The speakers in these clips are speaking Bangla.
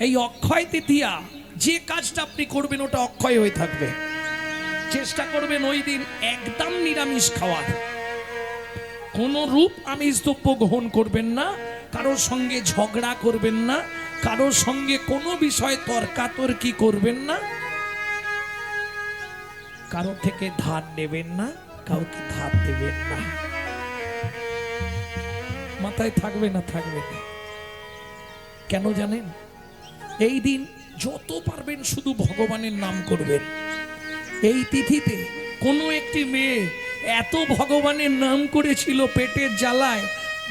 এই অক্ষয় তৃতীয়া যে কাজটা আপনি করবেন ওটা অক্ষয় হয়ে থাকবে। চেষ্টা করবেন ওই দিন একদম নিরামিষ খাওয়ার, কোন রূপ আমিষ দ্রব্য গ্রহণ করবেন না, কারোর সঙ্গে ঝগড়া করবেন না, কারোর সঙ্গে কোনো বিষয়ে তর্কাতর্কি করবেন না, কারো থেকে ধার নেবেন না, কাউকে ধার দেবেন না। মাথায় থাকবে না? থাকবে না। কেন জানেন? এই দিন যত পারবেন শুধু ভগবানের নাম করবেন। এই তিথিতে কোনো একটি মেয়ে এত ভগবানের নাম করেছিল, পেটের জ্বালায়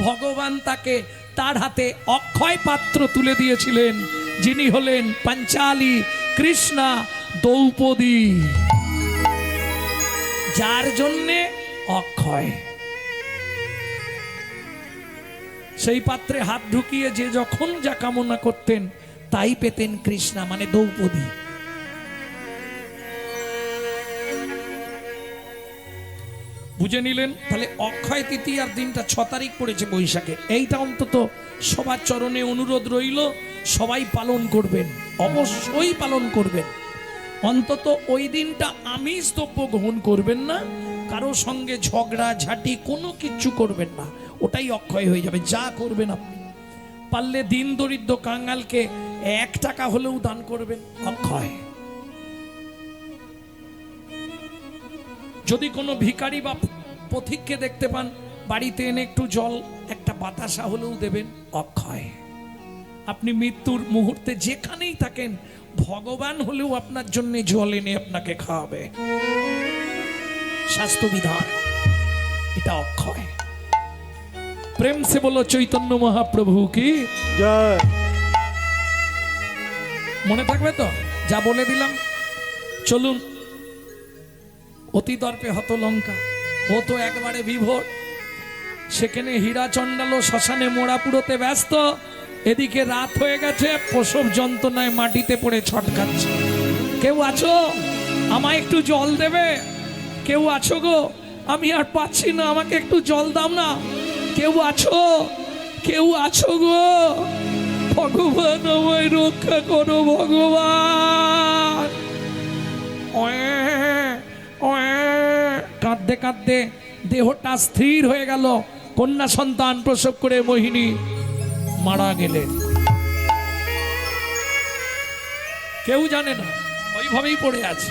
ভগবান তাকে তার হাতে অক্ষয় পাত্র তুলে দিয়েছিলেন, যিনি হলেন পাঞ্চালী কৃষ্ণা দ্রৌপদী, যার জন্যে অক্ষয়। সেই পাত্রে হাত ঢুকিয়ে যে যখন যা কামনা করতেন তাই পেতেন কৃষ্ণা, মানে দ্রৌপদী। বুঝে নিলেন? তাহলে অক্ষয় তৃতীয়ার দিনটা 6 তারিখ পড়েছে বৈশাখে। এইটা অন্তত সবার চরণে অনুরোধ রইল, সবাই পালন করবেন, অবশ্যই পালন করবেন। অন্তত ওই দিনটা আমিষ দ্রব্য গ্রহণ করবেন না, কারো সঙ্গে ঝগড়া ঝাঁটি কোনো কিচ্ছু করবেন না, ওটাই অক্ষয় হয়ে যাবে। যা করবেন আপনি, পারলে দিন দরিদ্র কাঙ্গালকে 1 টাকা হলেও দান করবেন, অক্ষয়। যদি কোনো ভিখারি বা পথিককে দেখতে পান, বাড়িতে এনে একটু জল, একটা বাতাসা হলেও দেবেন, অক্ষয়। আপনি মৃত্যুর মুহূর্তে যেখানেই থাকেন, ভগবান হলেও আপনার জন্য জল এনে আপনাকে খাওয়াবে, স্বাস্থ্যবিধান, এটা অক্ষয়। প্রেম সে বলো চৈতন্য মহাপ্রভু কি জয়। মনে থাকবে তো যা বলে দিলাম? চলুন। অতি দর্পে হত লঙ্কা, ও তো একবারে বিভোর। সেখানে হীরা চণ্ডাল শ্মশানে মোড়া পুরোতে ব্যস্ত, এদিকে রাত হয়ে গেছে, প্রসব যন্ত্রণায় মাটিতে পড়ে ছটকাচ্ছে। কেউ আছো? আমায় একটু জল দেবে? কেউ আছো গো? আমি আর পাচ্ছি না, আমাকে একটু জল দাও না। কেউ আছো? কেউ আছো গো? ভগবান আমায় রক্ষা করো ভগবান। কাঁদতে কাঁদতে দেহটা স্থির হয়ে গেল। কন্যা সন্তান প্রসব করে মোহিনী মারা গেলেন। কেউ জানে না, ওইভাবেই পড়ে আছে।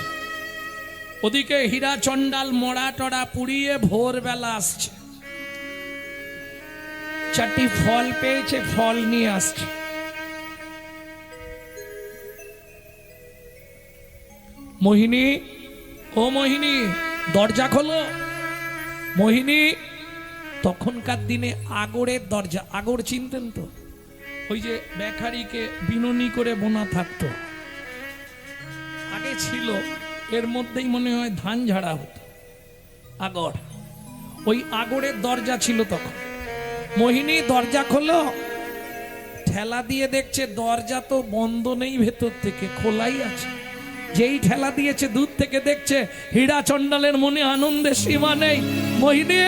ওদিকে হীরা চণ্ডাল মরা টড়া পুড়িয়ে ভোরবেলা আসছে, 4টি ফল পেয়েছে, ফল নিয়ে আসছে। মোহিনী, ও মোহিনী, দরজা খোলো। মোহিনী, তখনকার দিনে আগড়ের দরজা, আগড় চিনতেন তো? ওই যে বেকারিকে বিনুনি করে বোনা থাকতো, আগে ছিল, এর মধ্যেই মনে হয় ধান ঝাড়া হতো, আগড়। ওই আগড়ের দরজা ছিল তখন। মোহিনী দরজা খোলো। ঠেলা দিয়ে দেখছে দরজা তো বন্ধ নেই, ভেতর থেকে খোলাই আছে। যেই ঠেলা দিয়েছে দূর থেকে দেখছে, হীরা চণ্ডালের মনে আনন্দের সীমা নেই। মোহিনী,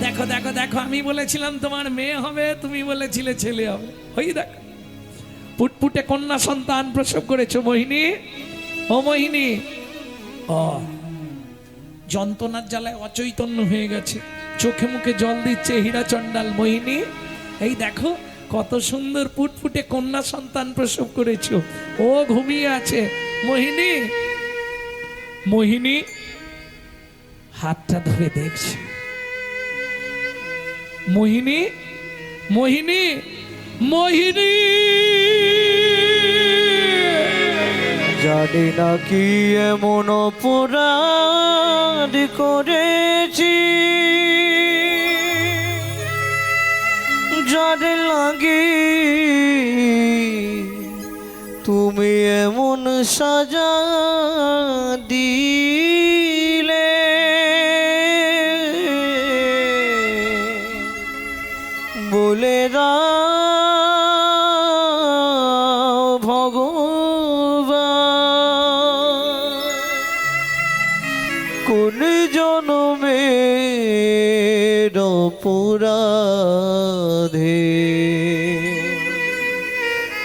দেখো দেখো দেখো, আমি বলেছিলাম তোমার মেয়ে হবে, তুমি বলেছিলে ছেলে হবে। ওই দেখো, পুটপুটে কন্যা সন্তান প্রসব করেছো মোহিনী। ও মোহিনী, ও যন্ত্রণার জ্বালায় অচৈতন্য হয়ে গেছে, চোখে মুখে জল দিচ্ছে হীরা চণ্ডাল। মোহিনী, এই দেখো কত সুন্দর পুটপুটে কন্যা সন্তান প্রসব করেছো, ও ঘুমিয়ে আছে। মোহিনী, মোহিনী হাতটা ধরে দেখছে। মোহিনী, মোহিনী, মোহিনী, জানি না কি এমন অপরাধ করেছি, যার লাগি তুমি এমন সাজা দিলে। বলে দাও ভগবান, কোন জনমের অপরাধে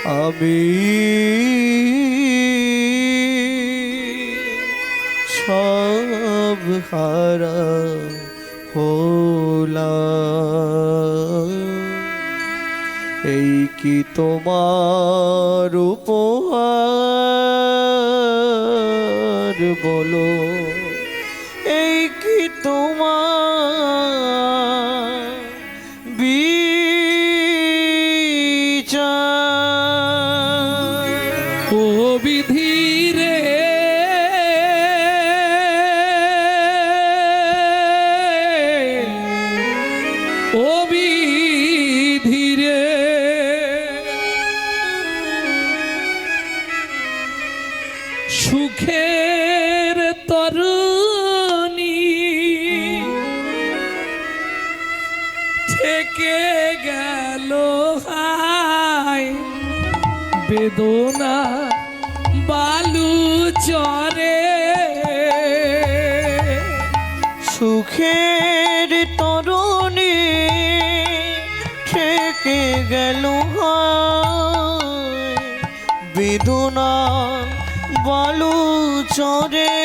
আমি সব হারা হলাম, এই কি তোমার উপহার বলো, এই কি তোমার বিচার। ও বিধি রে, ও বিধি রে, সুখের তরুণী থেকে গেল হায় বেদনা বালু চরে। সুখের তরুণী থেকে গেল হায় বেদনা বালু চরে।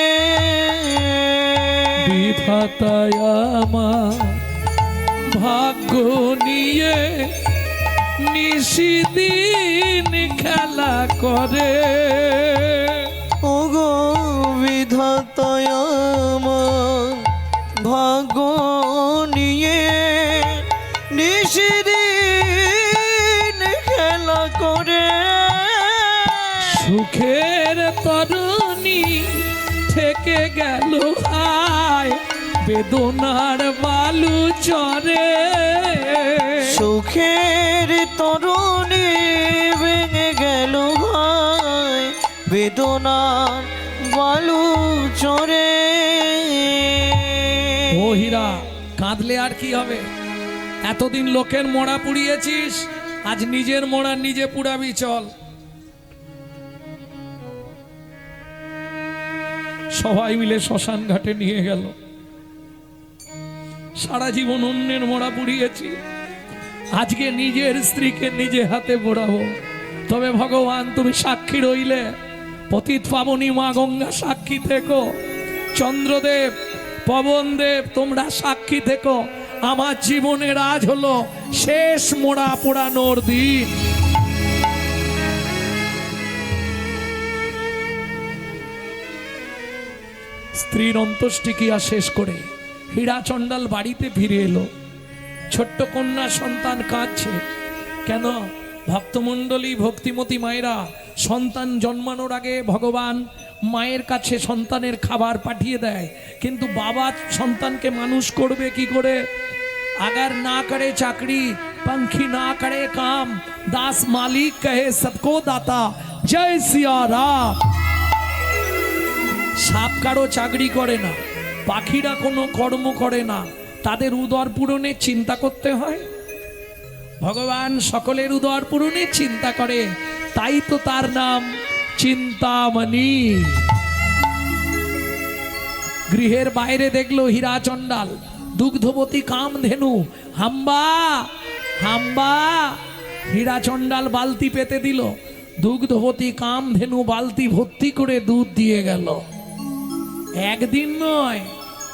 বিধাতায় আমার ভাগ্য নিয়ে নিশিদিন খেলা করে। ওগো বিধাতায় আমার ভাগ্য নিয়ে নিশিদিন খেলা করে। সুখের তরুণী থেকে গেল হায় বেদনার বালু চরে। সুখের তরুণী ভেঙে গেল হায় বেদনার বালু চরে। ও হীরা, কাঁদলে আর কি হবে? এতদিন লোকের মোড়া পুড়িয়েছিস, আজ নিজের মোড়া নিজে পুড়াবি। চল, সবাই মিলে শ্মশান ঘাটে নিয়ে গেল। সারা জীবন অন্যের মোড়া পুড়িয়েছি, আজকে নিজের স্ত্রীকে নিজে হাতে পোড়াবো। তবে ভগবান তুমি সাক্ষী রইলে, পতিত পাবনী মা গঙ্গা সাক্ষী থেকো, চন্দ্রদেব পবনদেব তোমরা সাক্ষী থেকো। আমার জীবনের আজ হলো শেষ মোড়া পোড়ানোর দিন। স্ত্রীর অন্ত্যেষ্টিক্রিয়া শেষ করে হীরা চণ্ডাল বাড়িতে ফিরে এলো। ছোট্ট কন্যা সন্তান কাঁদছে। কেন? ভক্তমণ্ডলী ভক্তিমতী মায়েরা সন্তান জন্মানোর আগে ভগবান মায়ের কাছে সন্তানের খাবার পাঠিয়ে দেয়, কিন্তু বাবা সন্তানকে মানুষ করবে কি করে? अगर ना करे चाकरी पंखी ना करे काम, दास मालिक कहे सबको दाता, जय सिया राम। সাপ কারো চাকরি করে না, পাখিরা কোনো কর্ম করে না, তাদের উদর পূরণের চিন্তা করতে হয়। ভগবান সকলের উদর পূরণের চিন্তা করে, তাই তো তার নাম চিন্তামণি। গৃহের বাইরে দেখলো হীরা চণ্ডাল, দুগ্ধবতী কামধেনু হাম্বা হাম্বা। হীরা চণ্ডাল বালতি পেতে দিল, দুগ্ধবতী কামধেনু বালতি ভর্তি করে দুধ দিয়ে গেল। একদিন নয়,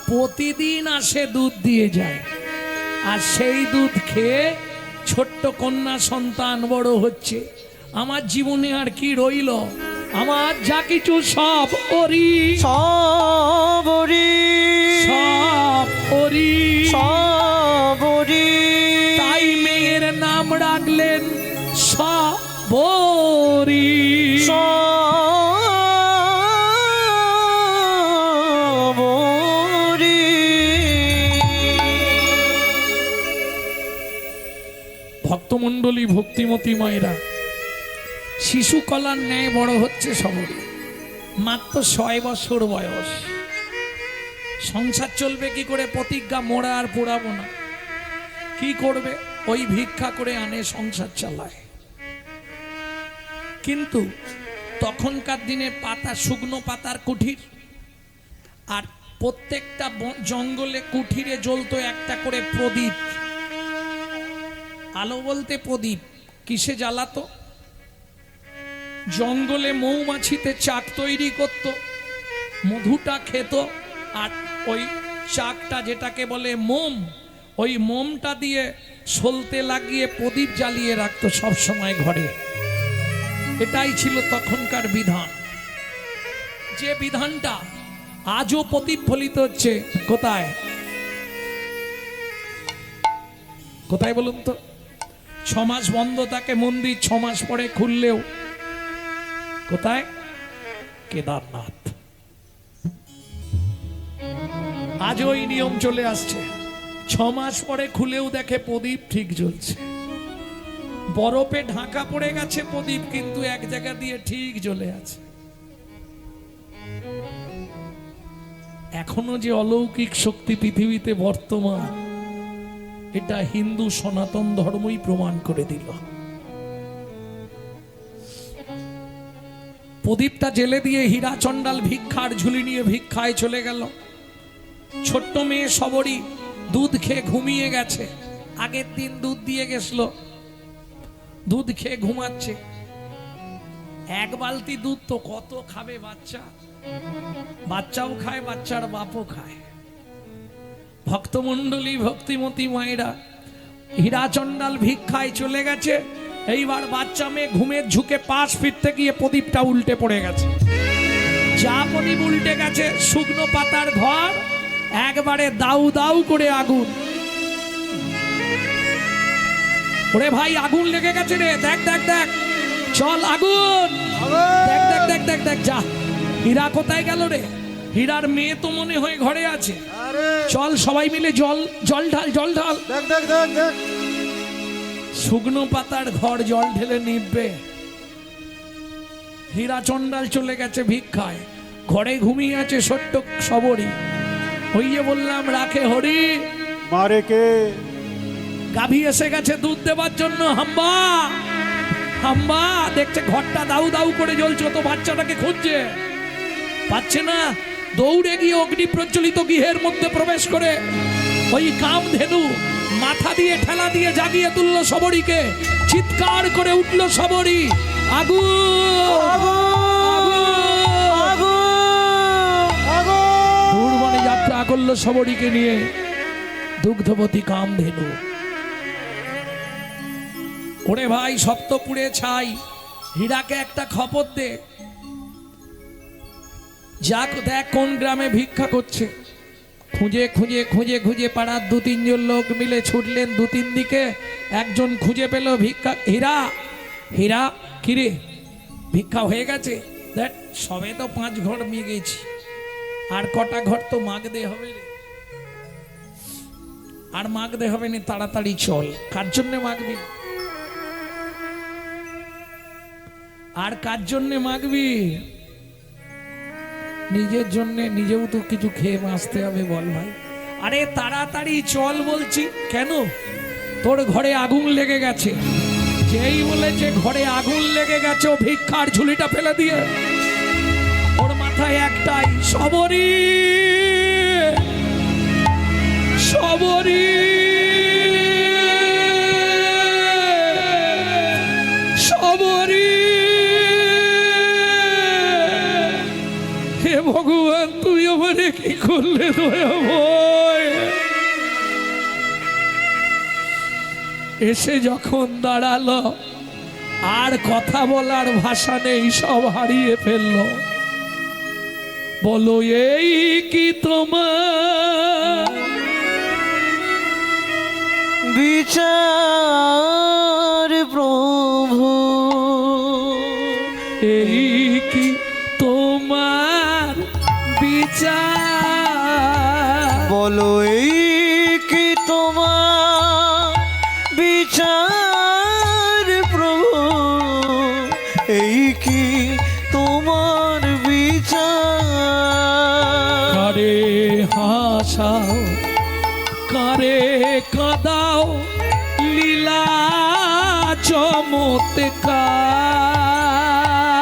প্রতিদিন আসে দুধ দিয়ে যায়। আর সেই দুধ খেয়ে ছোট্ট কন্যা সন্তান বড় হচ্ছে। আমার জীবনে আর কি রইল? আমার যা কিছু সব ওরি, সব ওরি, সব ওরি, সব ওরি। তাই মেয়ের নাম রাখলেন সবরি। সবরি। ভক্তমণ্ডলী ভক্তিমতী মায়েরা শিশু কলার ন্যায় বড় হচ্ছে সবরি। মাত্র 6 বছর বয়স। সংসার চলবে কি করে? প্রতিজ্ঞা, মোড়া আর পোড়াবো না। কি করবে? ওই ভিক্ষা করে আনে, সংসার চালায়। কিন্তু তখনকার দিনে পাতা, শুকনো পাতার কুঠির, আর প্রত্যেকটা জঙ্গলে কুঠিরে জ্বলতো একটা করে প্রদীপ। আলো বলতে প্রদীপ। কিসে জ্বালাতো? জঙ্গলে মৌমাছিতে চাক তৈরি করত, মধুটা খেত, আর ওই চাকটা যেটাকে বলে মোম, ওই মোমটা দিয়ে সলতে লাগিয়ে প্রদীপ জ্বালিয়ে রাখতো সব সময় ঘরে। এটাই ছিল তখনকার বিধান, যে বিধানটা আজও প্রতিফলিত হচ্ছে। কোথায় কোথায় বলুন তো? 6 মাস বন্ধ থাকে মন্দির, 6 মাস পরে খুললেও কোথায়? কেদারনাথ। আজও এই নিয়ম চলে আসছে, 6 মাস পরে খুলেও দেখে প্রদীপ ঠিক জ্বলছে। বরফে ঢাকা পড়ে গেছে প্রদীপ, কিন্তু এক জায়গা দিয়ে ঠিক জ্বলে আছে। এখনো যে অলৌকিক শক্তি পৃথিবীতে বর্তমান, এটা হিন্দু সনাতন ধর্মই প্রমাণ করে দিল। প্রদীপটা জেলে দিয়ে হীরা চণ্ডাল ভিক্ষার ঝুলি নিয়ে ভিক্ষায় চলে গেল। ছোট্ট মেয়ে সবরী দুধ খেয়ে ঘুমিয়ে গেছে, আগের দিন দুধ দিয়ে গেছিল, দুধ খেয়ে ঘুমাচ্ছে। 1 বালতি দুধ তো কত খাবে বাচ্চা? বাচ্চাও খায়, বাচ্চার বাপও খায়। ভক্তমণ্ডলী ভক্তিমতী মায়েরা হীরা চণ্ডাল ভিক্ষায় চলে গেছে। এইবার বাচ্চা মেয়ে ঘুমের ঝুঁকে পাশ ফিরতে গিয়ে প্রদীপটা উল্টে পড়ে গেছে। যা প্রদীপ উল্টে গেছে, শুকনো পাতার ঘর, একবারে দাউ দাউ করে আগুন। ওরে ভাই, আগুন লেগে গেছে রে, দেখ দেখ দেখ, চল আগুন, দেখ দেখ দেখ দেখ দেখ, যা। হীরা কোথায় গেল রে? হীরার মেয়ে তো মনে হয় ঘরে আছে। চল সবাই মিলে জল জল ঢাল, জল ঢাল। শুকনো পাতার ঘর জল ঢেলে নিববে। হীরা চণ্ডাল চলে গেছে ভিক্ষায়, ঘরে ঘুমিয়ে আছে ছোট্ট সবরী। হইয়ে বললাম রাখে হরি মারে কে। গাভী এসে গেছে দুধ দেবার জন্য। হাম্বা হাম্বা, দেখছে ঘরটা দাউ দাউ করে জ্বলছে, তো বাচ্চাটাকে খুঁজছে, পাচ্ছে না। দৌড়ে গিয়ে অগ্নি প্রজ্বলিত গৃহের মধ্যে প্রবেশ করে ওই কামধেনু মাথা দিয়ে ঠেলা দিয়ে জাগিয়ে তুলল সবরীকে। চিৎকার করে উঠল সবরী, দূরবনে যাত্রা করলো সবরীকে নিয়ে দুগ্ধবতী কামধেনু। ওরে ভাই, সপ্তপুরে ছাই, হীরাকে একটা খবর দে, যাক দেখ কোন গ্রামে ভিক্ষা করছে। খুঁজে খুঁজে খুঁজে খুঁজে পাড়ার 2-3 জন লোক মিলে ছুটলেন 2-3 দিকে। একজন খুঁজে পেল ভিক্ষা। হীরা, হীরা কিরে, ভিক্ষা হয়ে গেছে? দেখ সবে তো 5 ঘর নিয়ে গেছি, আর কটা ঘর তো মাগদে হবে রে। আর মাগদে হবে না, তাড়াতাড়ি চল। কার জন্যে মাগবি? আর কার জন্যে মাগবি? নিজের জন্যে, নিজেও তো কিছু খেয়ে বাঁচতে হবে, বল ভাই। আরে তাড়াতাড়ি চল বলছি। কেন? তোর ঘরে আগুন লেগে গেছে। যেই বলেছে ঘরে আগুন লেগে গেছে, ও ভিক্ষার ঝুলিটা ফেলে দিয়ে ওর মাথায় একটাই, সবরী সবরী সবরী। হে ভগবান, তুই আমারে কি করলে দয়াময়? এসে যখন দাঁড়ালো, আর কথা বলার ভাষা নেই, সব হারিয়ে ফেললো। বলো এই কি তোমার বিচার প্রভু? এই কি তোমার বিচার? বলো এই কি তোমার বিচার প্রভু? এই কি তোমার বিচার? কারে হাসাও, কারে কাঁদাও, লীলা চমৎকার।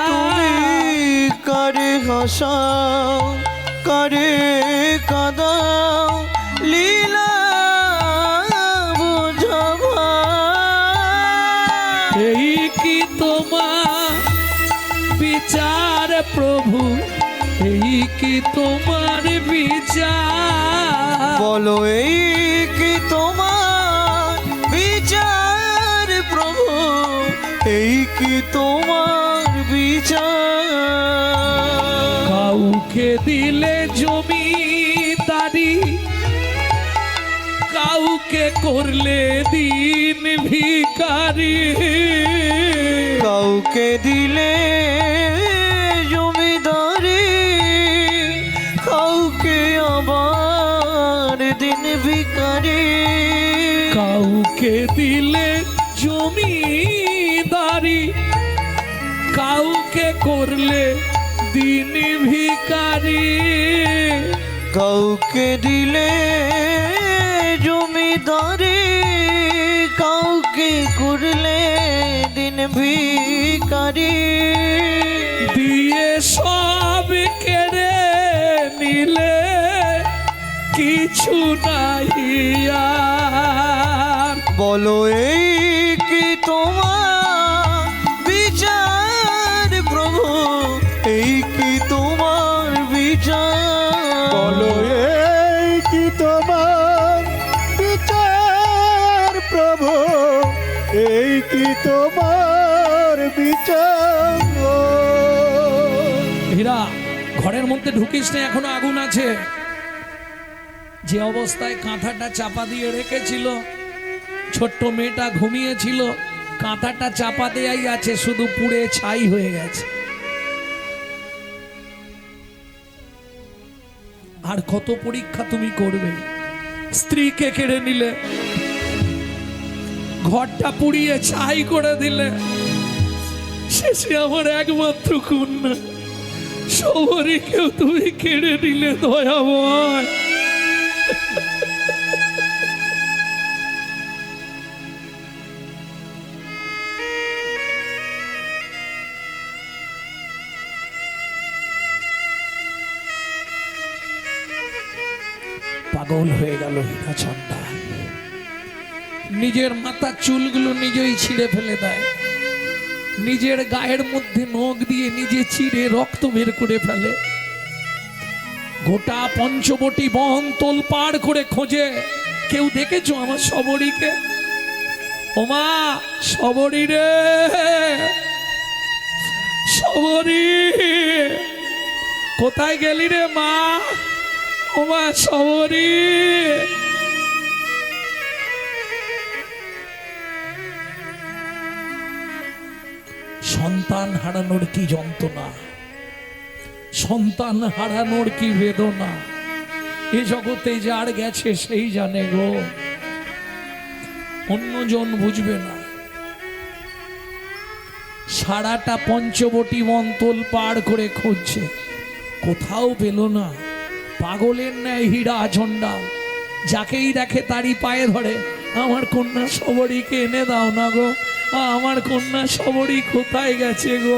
তুমি কারে হাসাও, কারে কাঁদাও, লীলা বুঝাবা। এই কি তোমার বিচার প্রভু এই কি তোমার বিচার বলো এই কি তোমার বিচার প্রভু এই কি তোমার বিচার কাউকে দিলে জমিদারি কাউকে করলে দিন ভিখারি কাউকে দিলে জমিদারি কাউকে আবার দিন ভিখারি কাউকে দিলে জমিদারি কাউকে করলে দিন ভিখারি কাউকে দিলে জমিদারি কাউকে করলে দিন ভিখারি দিয়ে সব কেড়ে নিলে কিছু নাই আর বলো এই কি তোমার বিচার প্রভু এই কি তোমার বিচার বলো এই কি তোমার বিচার প্রভু এই কি তোমার বিচার হীরা ঘরের মধ্যে ঢুকিস না এখনো আগুন আছে যে অবস্থায় কাঁথাটা চাপা দিয়ে রেখেছিল ছোট্ট মেয়েটা ঘুমিয়েছিল কাঁথাটা চাপা দেয়াই আছে শুধু পুড়ে ছাই হয়ে গেছে আর কত পরীক্ষা তুমি করবে স্ত্রীকে কেড়ে নিলে ঘরটা পুড়িয়ে ছাই করে দিলে শেষে আমার একমাত্র কন্যা সবরীকেও তুমি কেড়ে নিলে দয়াময় পাগল হয়ে গেল হীরাচন্দ্র নিজের মাথার চুলগুলো নিজেই ছিঁড়ে ফেলে দেয় নিজের গায়ের মধ্যে নখ দিয়ে নিজে চিড়ে রক্ত বের করে ফেলে গোটা পঞ্চবটি বন তোলপাড় করে খোঁজে কেউ দেখেছো আমার সবরীকে ওমা সবরী রে সবরী কোথায় গেলি রে মা ওমা সবরী সন্তান হারানোর কি যন্ত্রণা সন্তান হারানোর কি বেদনা এ জগতে যার গেছে সেই জানে গো অন্যজন বুঝবে না সারাটা পঞ্চবটি মন্তল পার করে খুঁজছে কোথাও পেল না পাগলের ন্যায় হীরা ঝন্ডা যাকেই দেখে তারই পায়ে ধরে আমার কন্যা সবরীকে এনে দাও না গো আমার কন্যা সবরী কোথায় গেছে গো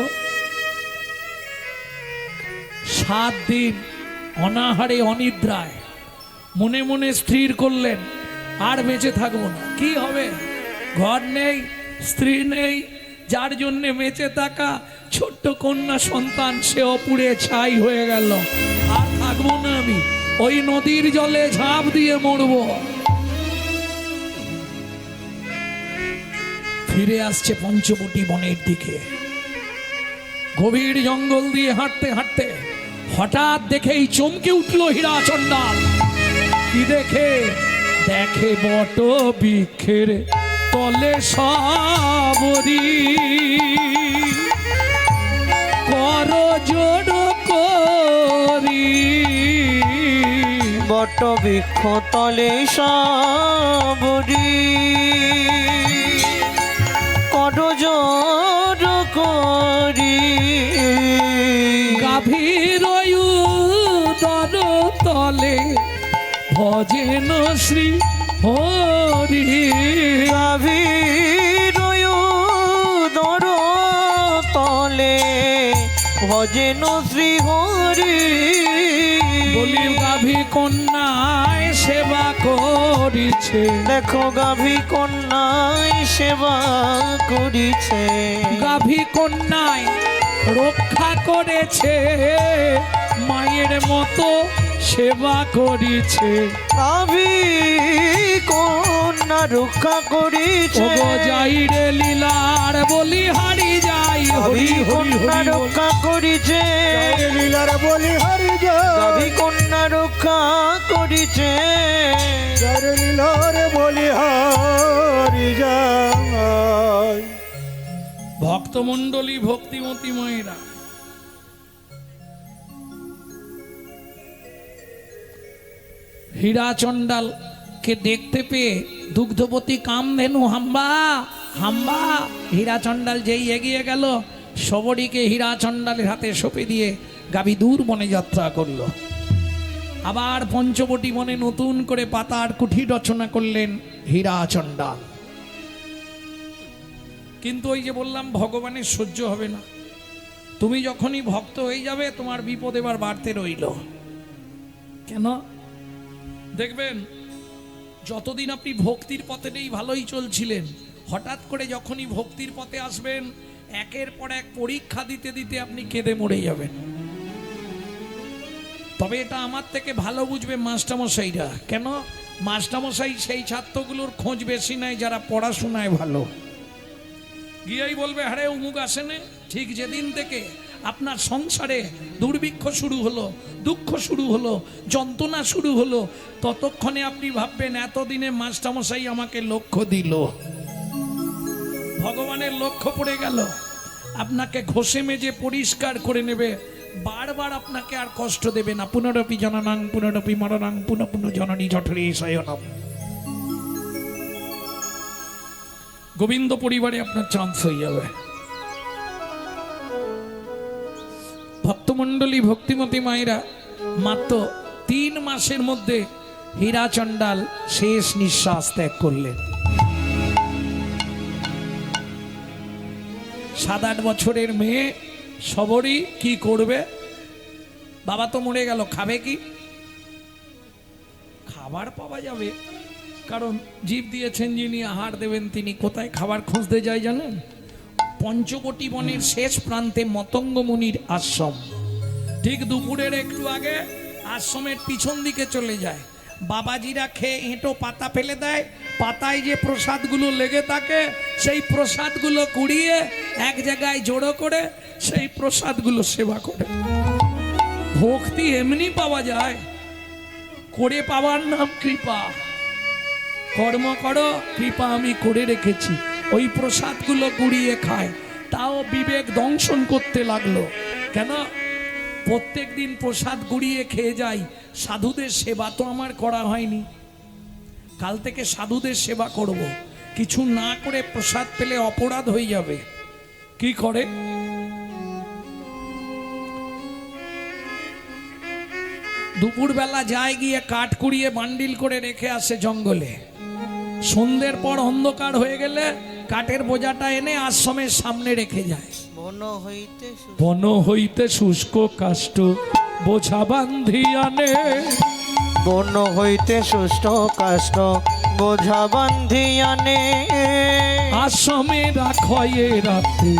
7 দিন অনাহারে অনিদ্রায় মনে মনে স্থির করলেন আর বেঁচে থাকবো না কি হবে ঘর নেই স্ত্রী নেই যার জন্য বেঁচে থাকা ছোট্ট কন্যা সন্তান সেও পুড়ে ছাই হয়ে গেল আর থাকবো না আমি ওই নদীর জলে ঝাঁপ দিয়ে মরবো ফিরে আসছে পঞ্চবটি বনের দিকে গভীর জঙ্গল দিয়ে হাঁটতে হাঁটতে হঠাৎ দেখেই চমকে উঠলো হীরাচন্ডাল কি দেখে দেখে বট বৃক্ষের তলে সবরী কর জোড় করি বট বৃক্ষ তলে সবরী করজোড় করি গাভীর উদর তলে ভজেন শ্রী হরি গাভীর উদর তলে ভজেন শ্রী হরি বলি গাভী কন্যায় সেবা করিছে দেখো গাভী কন্যায় সেবা করিছে গাভী কন্যায় রক্ষা করেছে, মায়ের মতো সেবা করেছে। গাভী কন্যা রক্ষা করিছে, ওগো যাই রে লীলার বলি হারি যাই, হরি গাভী হরি কন্যা হরি বল। রক্ষা করিছে, জয় লীলার বলি হরি গাভী জয়, কন্যা রক্ষা করিছে। জয় লীলার বলি হরি জয়। ভক্তমণ্ডলী ভক্তিমতী মায়েরা, হীরা চণ্ডালকে দেখতে পেয়ে দুগ্ধবতী কামধেনু হাম্বা হাম্বা, হীরা চণ্ডাল যেই এগিয়ে গেল, সবরীকে হীরা চণ্ডালের হাতে সঁপে দিয়ে গাভী দূর বনে যাত্রা করলো। আবার পঞ্চবটি বনে নতুন করে পাতার কুঠি রচনা করলেন হীরা চণ্ডাল। কিন্তু ওই যে বললাম, ভগবানের সহ্য হবে না। তুমি যখনই ভক্ত হয়ে যাবে, তোমার বিপদ এবার বাড়তে রইল। কেন? দেখবেন, যতদিন আপনি ভক্তির পথেই ভালোই চলছিলেন, হঠাৎ করে যখনই ভক্তির পথে আসবেন, একের পর এক পরীক্ষা দিতে দিতে আপনি কেঁদে মরে যাবেন। তবে এটা আমার থেকে ভালো বুঝবে মাস্টারমশাইরা। কেন? মাস্টারমশাই সেই ছাত্রগুলোর খোঁজ বেশি নাই যারা পড়াশোনায় ভালো। গিয়েই বলবে, আরে অমুক আসেনে। ঠিক যেদিন থেকে আপনার সংসারে দুর্ভিক্ষ শুরু হলো, দুঃখ শুরু হলো, যন্ত্রণা শুরু হলো, ততক্ষণে আপনি ভাববেন এতদিনে মাস্টারমশাই আমাকে লক্ষ্য দিল। ভগবানের লক্ষ্য পড়ে গেল, আপনাকে ঘষে মেজে পরিষ্কার করে নেবে, বারবার আপনাকে আর কষ্ট দেবে না। পুনরপি জননাং পুনরপি মরণাং পুনঃ পুনঃ জননী জঠরে শয়নম। গোবিন্দ পরিবারে আপনার চান্স হয়ে যাবে। ভক্তমণ্ডলী ভক্তিমতী মায়েরা, মাত্র 3 মাসের মধ্যে হীরা চণ্ডাল শেষ নিঃশ্বাস ত্যাগ করলেন। 7-8 বছরের মেয়ে সবরই কি করবে? বাবা তো মরে গেল, খাবে কি? খাবার পাওয়া যাবে, কারণ জীব দিয়েছেন যিনি, আহার দেবেন তিনি। কোথায় খাবার খুঁজতে যায় জানেন? পঞ্চবটি বনের শেষ প্রান্তে মতঙ্গ মুনির আশ্রম। ঠিক দুপুরের একটু আগে আশ্রমের পিছন দিকে চলে যায়। বাবাজিরা খেয়ে এঁটো পাতা ফেলে দেয়, পাতায় যে প্রসাদগুলো লেগে থাকে সেই প্রসাদগুলো কুড়িয়ে এক জায়গায় জড়ো করে সেই প্রসাদগুলো সেবা করে। ভক্তি এমনি পাওয়া যায়, করে পাওয়ার নাম কৃপা। কর্ম করো, কৃপা আমি করে রেখেছি। ওই প্রসাদগুলো কুড়িয়ে খায়, তাও বিবেক দংশন করতে লাগলো। কেন? প্রত্যেক দিন প্রসাদ গুড়িয়ে খেয়ে যাই, সাধুদের সেবা তো আমার করা হয়নি। কাল থেকে সাধুদের সেবা করব। কিছু না করে প্রসাদ পেলে অপরাধ হয়ে যাবে। কি করে? দুপুরবেলা যায়, গিয়ে কাঠ কুড়িয়ে বান্ডিল করে রেখে আসে জঙ্গলে। সন্ধ্যের পর অন্ধকার হয়ে গেলে কাঠের বোঝাটা এনে আশ্রমের সামনে রেখে যায়। বন হইতে শুষ্ক কাষ্ঠ বোঝা বান্ধি আনে, বন হইতে সুষ্ঠ কাষ্ঠ বোঝা বান্ধি আনে। আশ্রমে রাখয়ে রাত্রি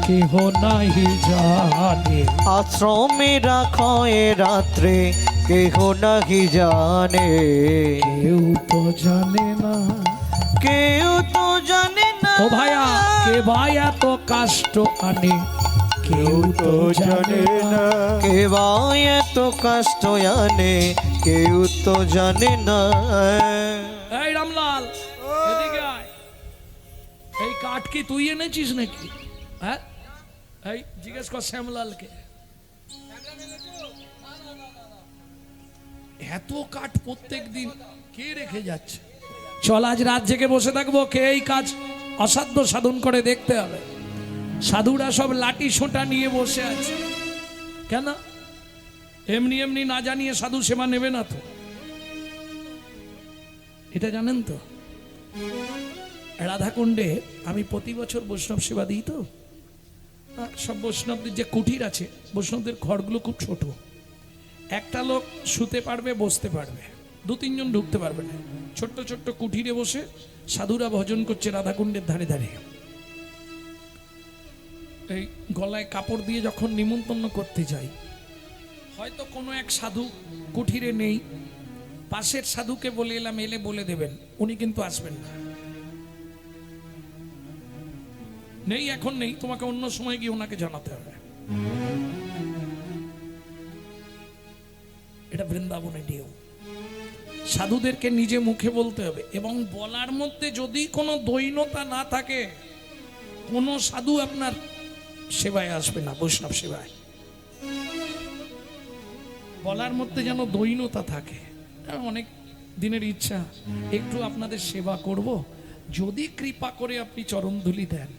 কেহ নাহি জানে, আশ্রমে রাখো এ রাত্রে কেহ নাহি জানে। কেউ তো জানে না, কেউ তো জানে না। ও ভাইয়া, কে ভাই এত কাষ্ট আনে, কেউ তো জানে না। কে বা এত কষ্ট আনে কেউ তো জানে না। এই রামলাল, এদিকে আয়। এই কাঠ কি তুই এনেছিস নাকি? হ্যাঁ, এই জিজ্ঞেস কর শ্যামলালকে। এত কাঠ প্রত্যেক দিন কে রেখে যাচ্ছে? চল আজ রাত জেগে বসে থাকবো, কে এই কাজ অসাধ্য সাধন করে দেখতে হবে। সাধুরা সব লাঠি সোঁটা নিয়ে বসে আছে। কেন? এমনি এমনি না জানিয়ে সাধু সেবা নেবে না তো। এটা জানেন তো, রাধাকুণ্ডে আমি প্রতি বছর বৈষ্ণব সেবা দিই তো। সব বৈষ্ণবদের যে কুটির আছে, বৈষ্ণবদের ঘরগুলো খুব ছোট। একটা লোক শুতে পারবে, বসতে পারবে, 2-3 জন ঢুকতে পারবে না। ছোট্ট ছোট্ট কুঠিরে বসে সাধুরা ভজন করছে রাধাকুণ্ডের ধারে ধারে। এই গলায় কাপড় দিয়ে যখন নিমন্ত্রণ করতে যাই, হয়তো কোনো এক সাধু কুঠিরে নেই, পাশের সাধুকে বলে এলাম, এলে বলে দেবেন, উনি কিন্তু আসবেন না। নেই, এখন নেই, তোমাকে অন্য সময় গিয়ে ওনাকে জানাতে হবে। এটা বৃন্দাবনে নিয়ম। সাধুদেরকে নিজে মুখে বলতে হবে, এবং বলার মধ্যে যদি কোনো দৈনতা না থাকে, কোনো সাধু আপনার সেবায় আসবে না, বৈষ্ণব সেবায়। বলার মধ্যে যেন দৈনতা থাকে। অনেক দিনের ইচ্ছা একটু আপনাদের সেবা করব, যদি কৃপা করে আপনি চরণধুলি দেন।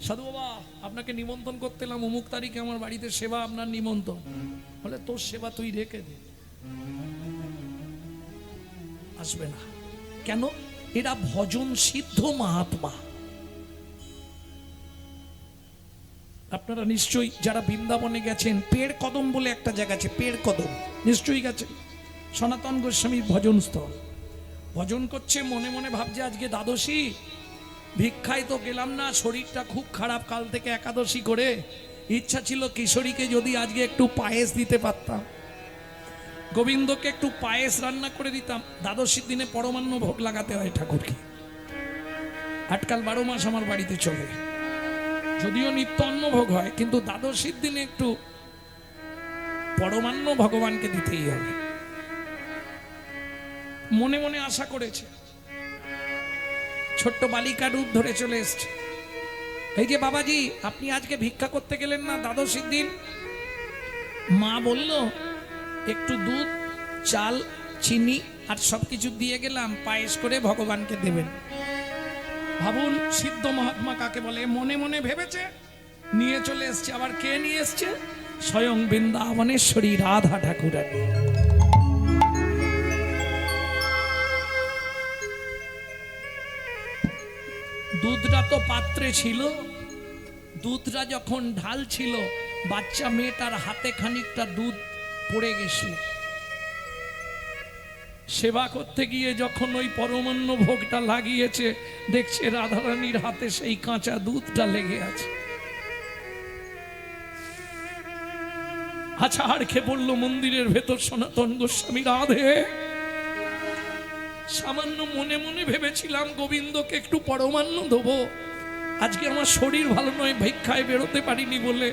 সাধু বাবা, আপনাকে নিমন্ত্রণ করতে এলাম, অমুক তারিখে আমার বাড়িতে সেবা, আপনার নিমন্ত্রণ। বলে তোর সেবা তুই রেখে দে, আসবে না। কেন? এরা ভজন সিদ্ধ মহাত্মা। আপনারা নিশ্চয়ই যারা বৃন্দাবনে গেছেন, পেড় কদম বলে একটা জায়গা আছে, পেড় কদম, নিশ্চয়ই গেছেন। সনাতন গোস্বামীর ভজন স্থল। ভজন করছে, মনে মনে ভাবছে আজকে দ্বাদশী, ভিক্ষায় তো গেলাম না, শরীরটা খুব খারাপ, কাল থেকে একাদশী করে ইচ্ছা ছিল কিশোরীকে যদি আজকে একটু পায়েস দিতে পারতাম, গোবিন্দকে একটু পায়েস রান্না করে দিতাম। দ্বাদশীর দিনে পরমান্ন ভোগ লাগাতে হয় ঠাকুরকে। আটকাল 12 মাস আমার বাড়িতে চলে, যদিও নিত্য অন্ন ভোগ হয়, কিন্তু দ্বাদশীর দিনে একটু পরমান্ন ভগবানকে দিতেই হবে। মনে মনে আশা করেছে, ছোট্ট বালিকা রূপ ধরে চলে এসছে। এই যে বাবাজি, আপনি আজকে ভিক্ষা করতে গেলেন না দ্বাদশীর দিন? মা বলল একটু দুধ, চাল, চিনি আর সবকিছু দিয়ে গেলাম, পায়েস করে ভগবানকে দেবেন। ভাবুন সিদ্ধ মহাত্মা কাকে বলে। মনে মনে ভেবেছে, নিয়ে চলে এসছে। আবার কে নিয়ে এসছে? স্বয়ং বৃন্দাবনেশ্বরী রাধা ঠাকুরানী। দুধটা তো পাত্রে ছিল, দুধটা যখন ঢাল ছিল, বাচ্চা মেয়েটার হাতে খানিকটা দুধ পড়ে গেছিল। সেবা করতে গিয়ে যখন ওই পরমান্ন ভোগটা লাগিয়েছে, দেখছে রাধারানীর হাতে সেই কাঁচা দুধটা লেগে আছে। আচ্ছা, আর খেয়ে পড়লো মন্দিরের ভেতর সনাতন গোস্বামী, রাধে সামান্য মনে মনে ভেবেছিলাম গোবিন্দকে একটু পরমান্ন দেবো, আজকে আমার শরীর ভালো নয়, ভিক্ষায় বেরোতে পারিনি বলে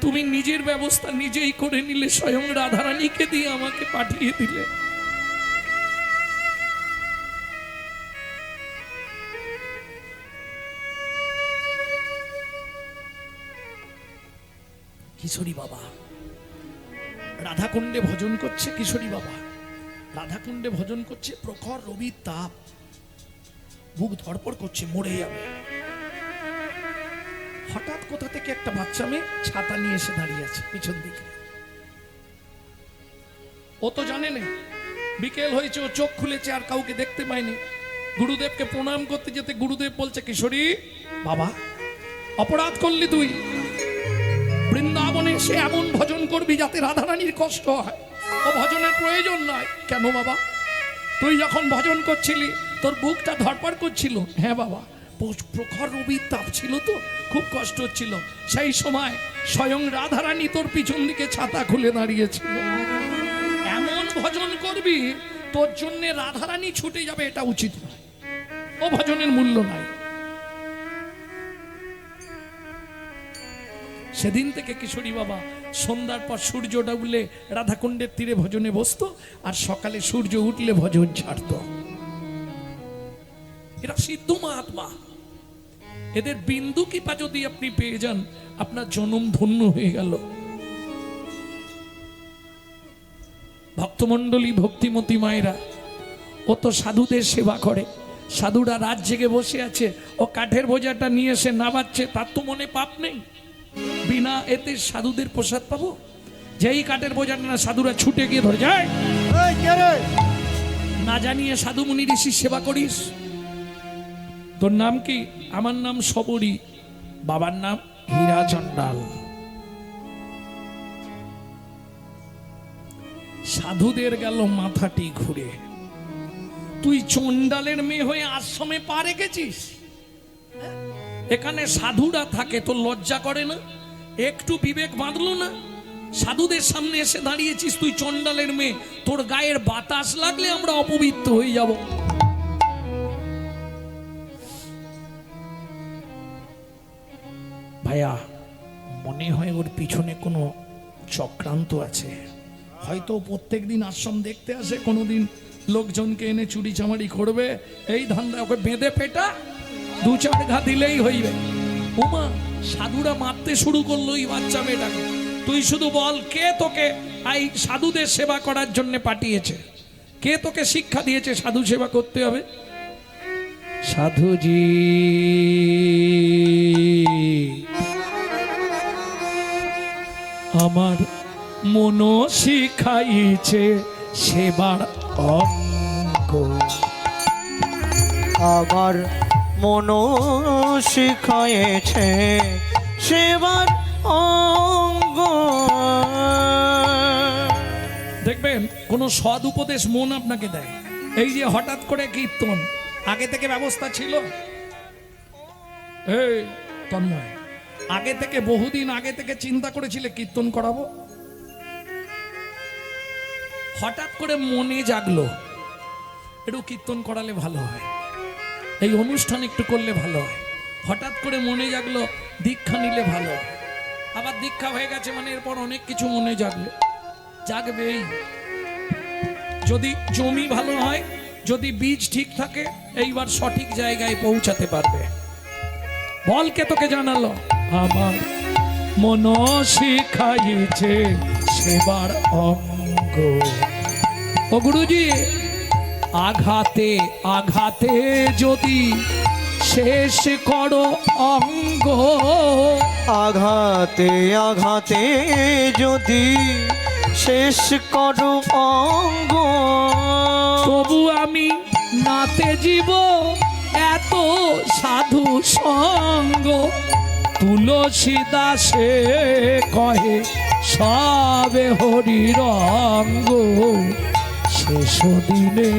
তুমি নিজের ব্যবস্থা নিজেই করে নিলে, স্বয়ং রাধারানীকে দিয়ে আমাকে পাঠিয়ে দিলে। কিশোরী বাবা রাধাকুণ্ডে ভজন করছে, কিশোরী বাবা রাধাকুণ্ডে ভজন করছে, প্রখর রবির তাপ, বুক ধড়পড় করছে, মরে যাবে। হঠাৎ কোথা থেকে একটা বাচ্চা মেয়ে ছাতা নিয়ে এসে দাঁড়িয়ে আছে পিছন দিকে। ও তো জানে না বিকেল হয়েছে, ও চোখ খুলেছে, আর কাউকে দেখতে পায়নি। গুরুদেবকে প্রণাম করতে যেতে গুরুদেব বলছে, কিশোরী বাবা, অপরাধ করলি তুই, বৃন্দাবনে এসে এমন ভজন করবি যাতে রাধারানীর কষ্ট হয়, ও ভজনের প্রয়োজন নয়। কেন বাবা? তুই যখন ভজন করছিলি তোর বুকটা ধড়পড় করছিল। হ্যাঁ বাবা, প্রখর রবির তাপ ছিল তো, খুব কষ্ট হচ্ছিল। সেই সময় স্বয়ং রাধারানী তোর পিছন দিকে ছাতা খুলে দাঁড়িয়েছিল। এমন ভজন করবি তোর জন্য রাধারানী ছুটে যাবে, এটা উচিত নয়, ও ভজনের মূল্য নাই। সেদিন থেকে কিশোরী বাবা সন্ধ্যার পর সূর্য ডুবলে রাধাকুণ্ডের তীরে ভজনে বসতো, আর সকালে সূর্য উঠলে ভজন ছাড়ত। এরা সিদ্ধ মহাত্মা, এদের বিন্দু কৃপা যদি আপনি পেয়ে যান, আপনার জনম ধন্য হয়ে গেল। ভক্তমণ্ডলী, ভক্তিমতী মায়েরা, ও তো সাধুদের সেবা করে। সাধুরা রাত জেগে বসে আছে, ও কাঠের বোঝাটা নিয়ে এসে নামাচ্ছে, তার তো মনে পাপ নেই। বিনা এতে সাধুদের প্রসাদ পাবো? যেই কাঠের বোঝাটা না, সাধুরা ছুটে গিয়ে ধরে যায়। না জানিয়ে সাধু মুনি ঋষির সেবা করিস? তোর নাম কি? আমার নাম সবরী, বাবার নাম হীরা চণ্ডাল। সাধুদের গেল মাথাটি ঘুরে। তুই চণ্ডালের মেয়ে হয়ে আশ্রমে পা রেখেছিস? এখানে সাধুরা থাকে, তোর লজ্জা করে না? একটু বিবেক বাঁধলো না? সাধুদের সামনে এসে দাঁড়িয়েছিস তুই, চন্ডালের মেয়ে, তোর গায়ের বাতাস লাগলে আমরা অপবিত্র হয়ে যাব। ভাইয়া, মনে হয় ওর পিছনে কোনো চক্রান্ত আছে। হয়তো প্রত্যেকদিন আশ্রম দেখতে আসে, কোনোদিন লোকজনকে এনে চুরি চামারি করবে, এই ধান্দা। ওকে বেঁধে পেটা 2-4 ঘা দিলেই হইবে। উমা, সাধুরা মারতে শুরু করলো এই বাচ্চা মেয়েটাকে। তুই শুধু বল, কে তোকে এই সাধুদের সেবা করার জন্য পাঠিয়েছে? কে তোকে শিক্ষা দিয়েছে সাধু সেবা করতে হবে? সাধুজি আমার মন শিখাইছে সেবার অঙ্গ। আমার মন শিখায়েছে সেবার অঙ্গ। দেখবেন কোন সৎ উপদেশ মন আপনাকে দেয়। এই যে হঠাৎ করে কীর্তন, আগে থেকে ব্যবস্থা ছিল? এই তন্ময়, আগে থেকে, বহুদিন আগে থেকে চিন্তা করেছিলে কীর্তন করাবো? হঠাৎ করে মনে জাগলো একটু কীর্তন করালে ভালো হয়, এই অনুষ্ঠান একটু করলে ভালো হয়। হঠাৎ করে মনে জাগলো দীক্ষা নিলে ভালো হয়। আবার দীক্ষা হয়ে গেছে মানে এরপর অনেক কিছু মনে জাগবেই। যদি জমি ভালো হয়, যদি বীজ ঠিক থাকে, এইবার সঠিক জায়গায় পৌঁছাতে পারবে। বল, কে তোকে জানালো? আমার মন শিখাইছে সেবার অঙ্গ। ও গুরুজি, আঘাতে আঘাতে যদি শেষ করো অঙ্গ, আঘাতে আঘাতে যদি শেষ করো অঙ্গ, তবু আমি নাতে জীব এত সাধু সঙ্গ। তুলসী দাসে কহে সবে হরি রঙ্গ, শেষ দিনে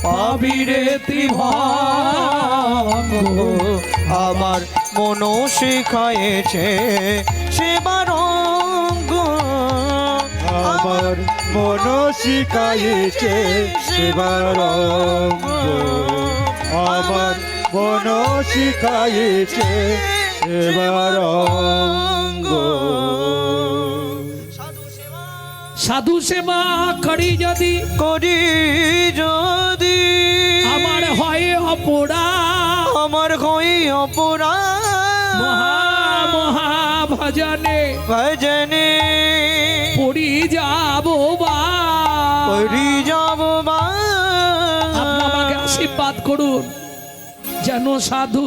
পাবিরে ত্রিভঙ্গ। আমার মন শিখায়েছে সেবার অঙ্গ। আমার মন শিখাইছে সেবার অঙ্গ। আমার মন শিখাইছে সেবার অঙ্গ। সাধু সেবা করি যদি, করি যদি আমার হয় অপরাধ, আমার হই অপরাধ, মহা মহা ভজনে ভজনে পড়ি যাব বা। পড়ি যাব বা। আপনি আমাকে আশীর্বাদ করুন যেন সাধু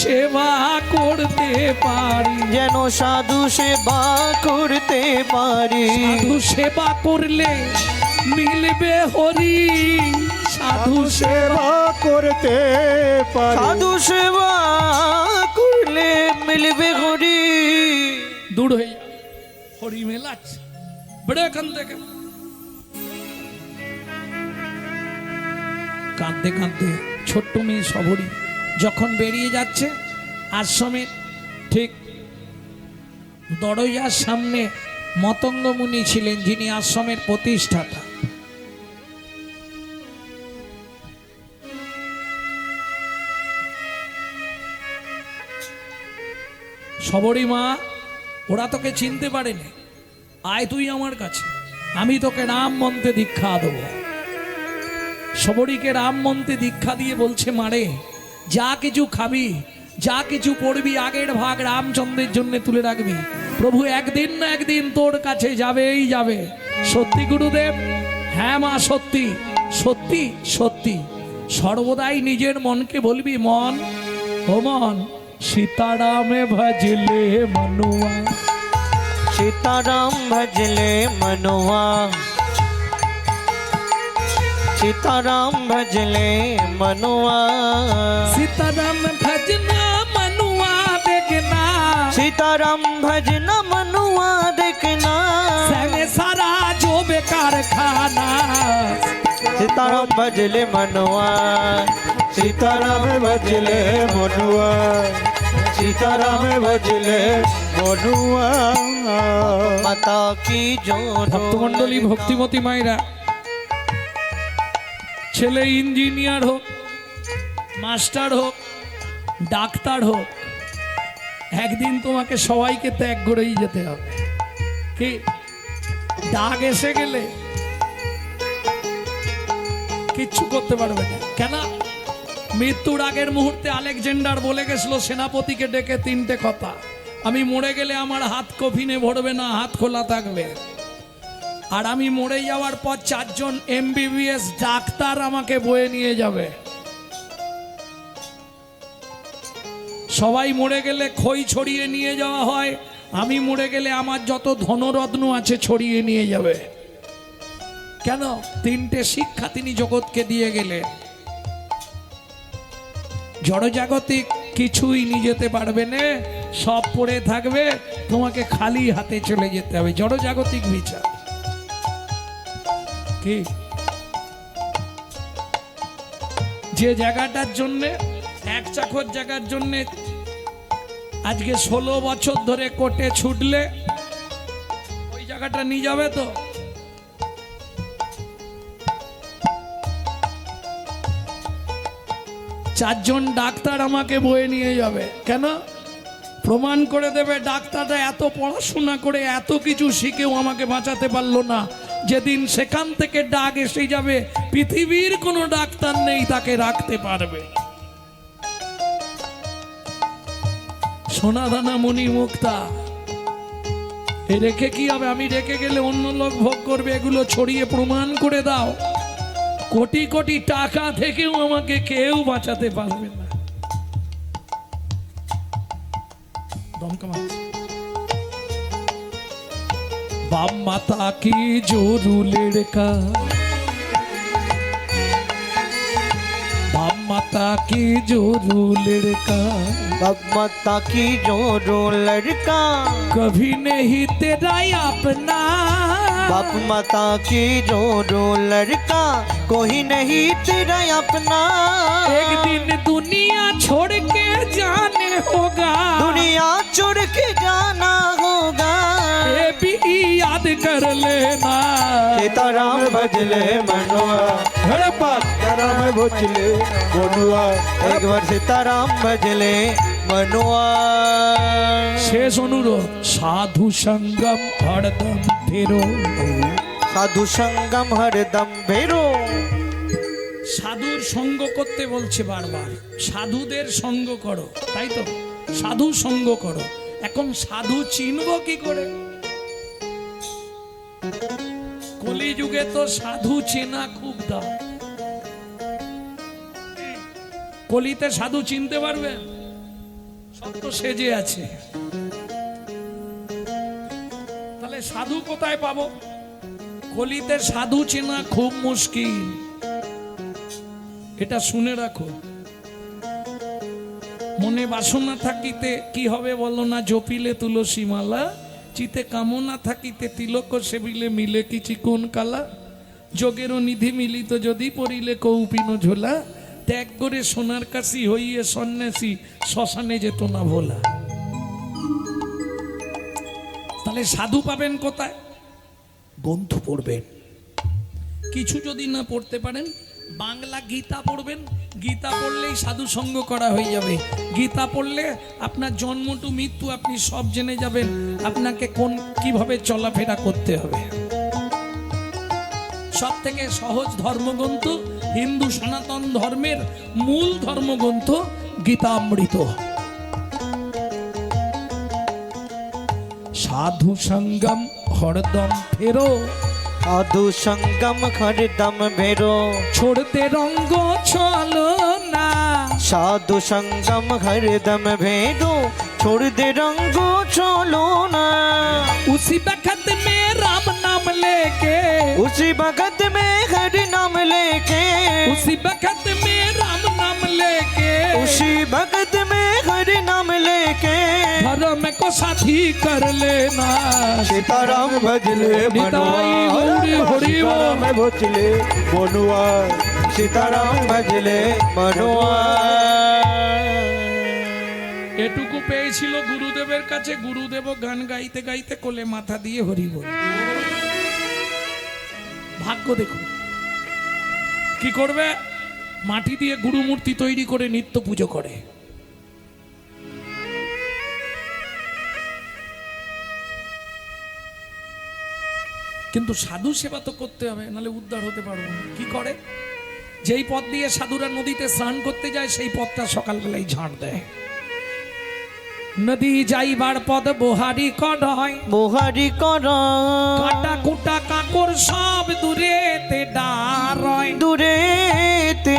সেবা করতে পারি, যেন সাধু সেবা করতে পারি। সাধু সেবা করলে মিলবে হরি, সাধু সেবা সেবা করতে পারি। সাধু সেবা করলে মিলবে হরি। দূর হয়ে যা, হরি মেলাচ্ছে বেড়ে এখান থেকে। কাঁদতে কাঁদতে ছোট্ট মেয়ে সবরী যখন বেরিয়ে যাচ্ছে, আশ্রমের ঠিক দরজার সামনে মতঙ্গ মুনি ছিলেন, যিনি আশ্রমের প্রতিষ্ঠাতা। সবরী মা, ওরা তোকে চিনতে পারেনি, আয় তুই আমার কাছে, আমি তোকে রাম মন্ত্রে দীক্ষা দেবো। সবরীকে রাম মন্ত্রে দীক্ষা দিয়ে বলছে, মারে যা কিছু খাবি, যা কিছু পড়বি, আগের ভাগ রামচন্দ্রের জন্য তুলে রাখবি। প্রভু একদিন না একদিন তোর কাছে যাবেই যাবে। সত্যি গুরুদেব? হ্যাঁ মা, সত্যি সত্যি সত্যি। সর্বদাই নিজের মনকে বলবি, মন ও মন, সীতারামে ভজলে মনুয়া, सीताराम भजले मनुआ, सीताराम भजले मनुआ, सीताराम भजना मनुआ देखना, सीताराम भजना मनुआ देखना, संगे सारा जो बेकार खाना। सीताराम भजले मनुआ, सीताराम भजले मनुआ, सीताराम भजले बनुआ माता की जो ভক্তমণ্ডলী ভক্তিমতী মায়েরা, ছেলে ইঞ্জিনিয়ার হোক, মাস্টার হোক, ডাক্তার হোক, একদিন তোমাকে সবাইকে ত্যাগ করেই যেতে হবে। কি ডাক এসে গেলে কিচ্ছু করতে পারবে না। কেন? মৃত্যুর আগের মুহূর্তে আলেকজান্ডার বলে গেছিল সেনাপতিকে ডেকে তিনটে কথা, আমি মরে গেলে আমার হাত কফিনে ভরবে না, হাত খোলা থাকবে। আর আমি মরে যাওয়ার পর 4 জন MBBS ডাক্তার আমাকে বয়ে নিয়ে যাবে। সবাই মরে গেলে খই ছড়িয়ে নিয়ে যাওয়া হয়, আমি মরে গেলে আমার যত ধনরত্ন আছে ছড়িয়ে নিয়ে যাবে। কেন? 3টে শিক্ষা তিনি জগৎকে দিয়ে গেলেন। জড়জাগতিক কিছুই নিয়ে যেতে পারবে না, সব পড়ে থাকবে, তোমাকে খালি হাতে চলে যেতে হবে। জড়জাগতিক বিচার কি? যে জায়গাটার জন্যে, এক চাকর জায়গার জন্যে আজকে 16 বছর ধরে কোর্টে ছুটলে ওই জায়গাটা নিয়ে যাবে তো? চারজন ডাক্তার আমাকে বয়ে নিয়ে যাবে। কেন? প্রমাণ করে দেবে ডাক্তাররা এত পড়াশোনা করে এত কিছু শিখেও আমাকে বাঁচাতে পারলো না। যেদিন সেখান থেকে ডাক এসে যাবে, পৃথিবীর কোনো ডাক্তার নেই তাকে রাখতে পারবে। সোনাদানা মণি মুক্তা এ রেখে কি হবে? আমি রেখে গেলে অন্য লোক ভোগ করবে। এগুলো ছড়িয়ে প্রমাণ করে দাও। কোটি কোটি টাকা থেকেও আমাকে কেউ বাঁচাতে পারবে না। बाप माता की जोरू लड़का, बाप माता की जोरू लड़का, बाप माता की जो लड़का कभी नहीं तेरा अपना। बाप माता की जो लड़का कोई नहीं तेरा अपना। एक दिन दुनिया छोड़ के जाने होगा, दुनिया छोड़ के जाना होगा, ये भी याद कर लेना। सीताराम भजले मनुआ, हड़प्पा सीताराम भजले बनुआ एक बार सीताराम भजले मनुआ। शेष अनुरोध, साधु संगम हरदम फेरो। साधु संगम हरदम भेरो। সাধুর সঙ্গ করতে বলছে বারবার, সাধুদের সঙ্গ করো, তাই তো? সাধু সঙ্গ করো। এখন সাধু চিনবো কি করে? কলিযুগে তো সাধু চেনা খুব দাম। কলিতে সাধু চিনতে পারবে? সব তো সেজে আছে। তাহলে সাধু কোথায় পাবো? কলিতে সাধু চেনা খুব মুশকিল, এটা শুনে রাখো। মনে বাসনা থাকিতে কি হবে বলো না, জপিলে তুলসী মালা, চিতে কামনা থাকিতে তিলক সেবিলে মিলে কি চিকন কালা, যোগেরও নিধি মিলিত যদি পড়িলে কৌপিন ঝোলা, ত্যাগ করে সোনার কাশি হইয়ে সন্ন্যাসী শ্মশানে যেত না ভোলা। তাহলে সাধু পাবেন কোথায়? গ্রন্থ পড়বেন। কিছু যদি না পড়তে পারেন, বাংলা গীতা পড়বেন। গীতা পড়লেই সাধু সঙ্গ করা হয়ে যাবে। গীতা পড়লে আপনার জন্ম টু মৃত্যু আপনি সব জেনে যাবেন, আপনাকে কিভাবে চলাফেরা করতে হবে। সব থেকে সহজ ধর্মগ্রন্থ, হিন্দু সনাতন ধর্মের মূল ধর্মগ্রন্থ গীতামৃত। সাধু সঙ্গম হরদম ফেরো, साधु संगम हरदम भेरो। छोड़ते रंग चलो ना, साधु संगम हरदम भेरो, छोड़ दे रंगो चलो ना। उसी वक्त में राम नाम लेके, उसी भगत में हरि नाम लेके, उसी वक्त में राम नाम लेके, उसी भगत में हरि नाम लेके, धर्म को साथी कर लेना। सीताराम भजले निताई गौरी हरि बोल। सीताराम भजले बनुआ सीताराम भजले मनुआ। এটুকু পেয়েছিল গুরুদেবের কাছে, গুরুদেব গান গাইতে গাইতে কোলে মাথা দিয়ে হরি বল। ভাগ্য দেখুন কি করবে, মাটি দিয়ে গুরু মূর্তি তৈরি করে নিত্য পুজো করে। কিন্তু সাধু সেবা তো করতে হবে, নাহলে উদ্ধার হতে পারবো না। কি করে, যেই পথ দিয়ে সাধুরা নদীতে স্নান করতে যায় সেই পথটা সকালবেলায় ঝাড় দেয়। নদী যাইবার পথ বোহারি কড়াই, বোহারি করা কাটা কুটা কাকর সব দূরেতে ডারয়। দূরে তে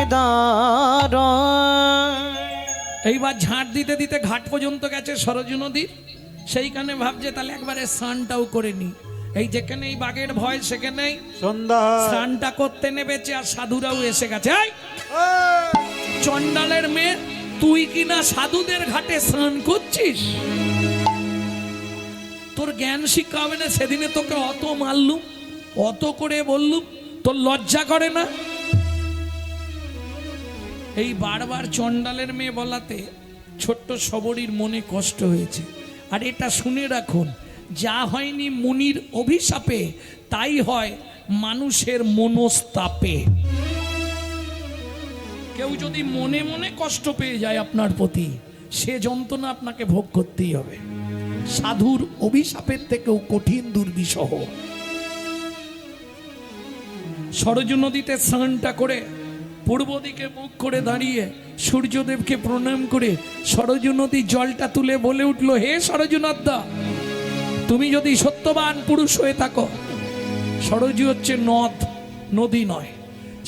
এইবার ঝাঁট দিতে দিতে ঘাট পর্যন্ত গেছে সরজু নদীর, সেইখানে ভাবছে তাহলে একবারে স্নানটাও করে নি। এই যেখানে এই বাঘের ভয় সেখানেই সন্ধ্যা স্নানটা করতে নেমেছে, আর সাধুরাও এসে গেছে। এই চন্ডালের মেয়ে, তুই কিনা সাধুদের ঘাটে স্নান করছিস? তোর জ্ঞান শিক্ষা হবে না? সেদিনে তোকে অত মারলুম, অত করে বললুম, তোর লজ্জা করে না? এই বারবার চন্ডালের মেয়ে বলাতে ছোট্ট সবরীর মনে কষ্ট হয়েছে। আর এটা শুনে রাখুন, যা হয়নি মুনির অভিশাপে, তাই হয় মানুষের মনস্তাপে। কেউ যদি মনে মনে কষ্ট পেয়ে যায় আপনার প্রতি, সে যন্ত্রণা আপনাকে ভোগ করতেই হবে। সাধুর অভিশাপের থেকেও কঠিন দুর্বিষহ। সরজু নদীতে স্নানটা করে পূর্ব দিকে মুখ করে দাঁড়িয়ে সূর্যদেবকে প্রণাম করে সরজু নদীর জলটা তুলে বলে উঠল, হে সরজুনাথদা, তুমি যদি সত্যবান পুরুষ হয়ে থাকো, সরজু হচ্ছে নদ, নদী নয়।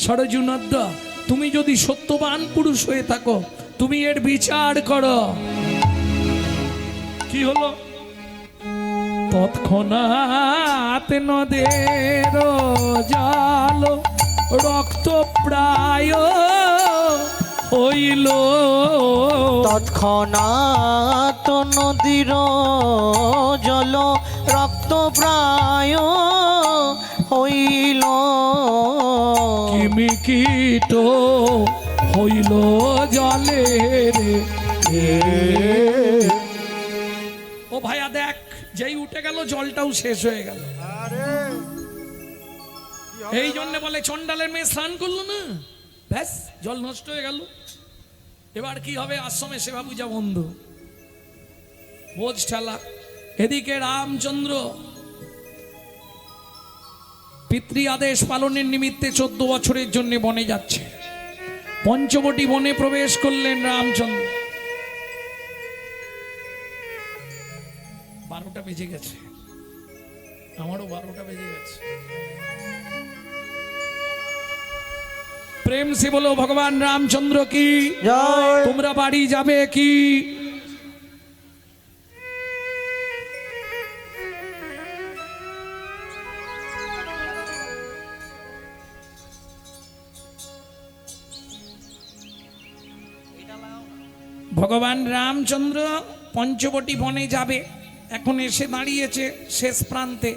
সরজুনাথদা, তুমি যদি সত্যবান পুরুষ হয়ে থাকো, তুমি এর বিচার করো। কি হলো? তৎক্ষণাৎ নদের জল রক্ত প্রায় হইল। তৎক্ষণাৎ নদীর জল রক্ত প্রায় হইল। কিমিকিট হইল জলে রে। ও ভাইয়া দেখ, যেই উঠে গেল জলটাও শেষ হয়ে গেল। এই জন্য বলে চন্ডালের মেয়ে স্নান করলো না, ব্যাস জল নষ্ট হয়ে গেল। এবার কি হবে? আশ্রমে সেবা পূজা বন্ধ, বোঝ ঠেলা। এদিকে রামচন্দ্র পিতৃ আদেশ পালনের নিমিত্তে 14 বছরের জন্য বনে যাচ্ছে। পঞ্চবটি বনে প্রবেশ করলেন রামচন্দ্র। 12টা বেজে গেছে, আমারও 12টা বেজে গেছে। প্রেম সে বলো ভগবান রামচন্দ্র কি জয়। তোমরা বাড়ি যাবে কি? ভগবান রামচন্দ্র পঞ্চবটি বনে যাবে, এখন এসে দাঁড়িয়েছে শেষ প্রান্তে।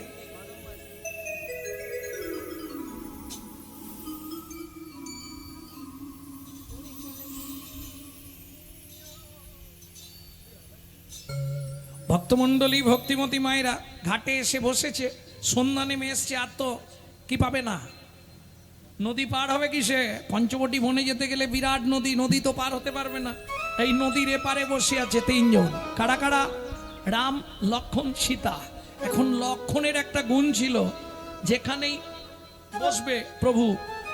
ভক্তমণ্ডলী ভক্তিমতী মায়েরা ঘাটে এসে বসেছে, সন্ধ্যা নেমে এসছে। আর তো কি পাবে না, নদী পার হবে কিসে? পঞ্চবটি বনে যেতে গেলে বিরাট নদী, নদী তো পার হতে পারবে না। এই নদীর এপারে বসে আছে 3 জন। কারা কারা? রাম, লক্ষ্মণ, সীতা। এখন লক্ষ্মণের একটা গুণ ছিল, যেখানেই বসবে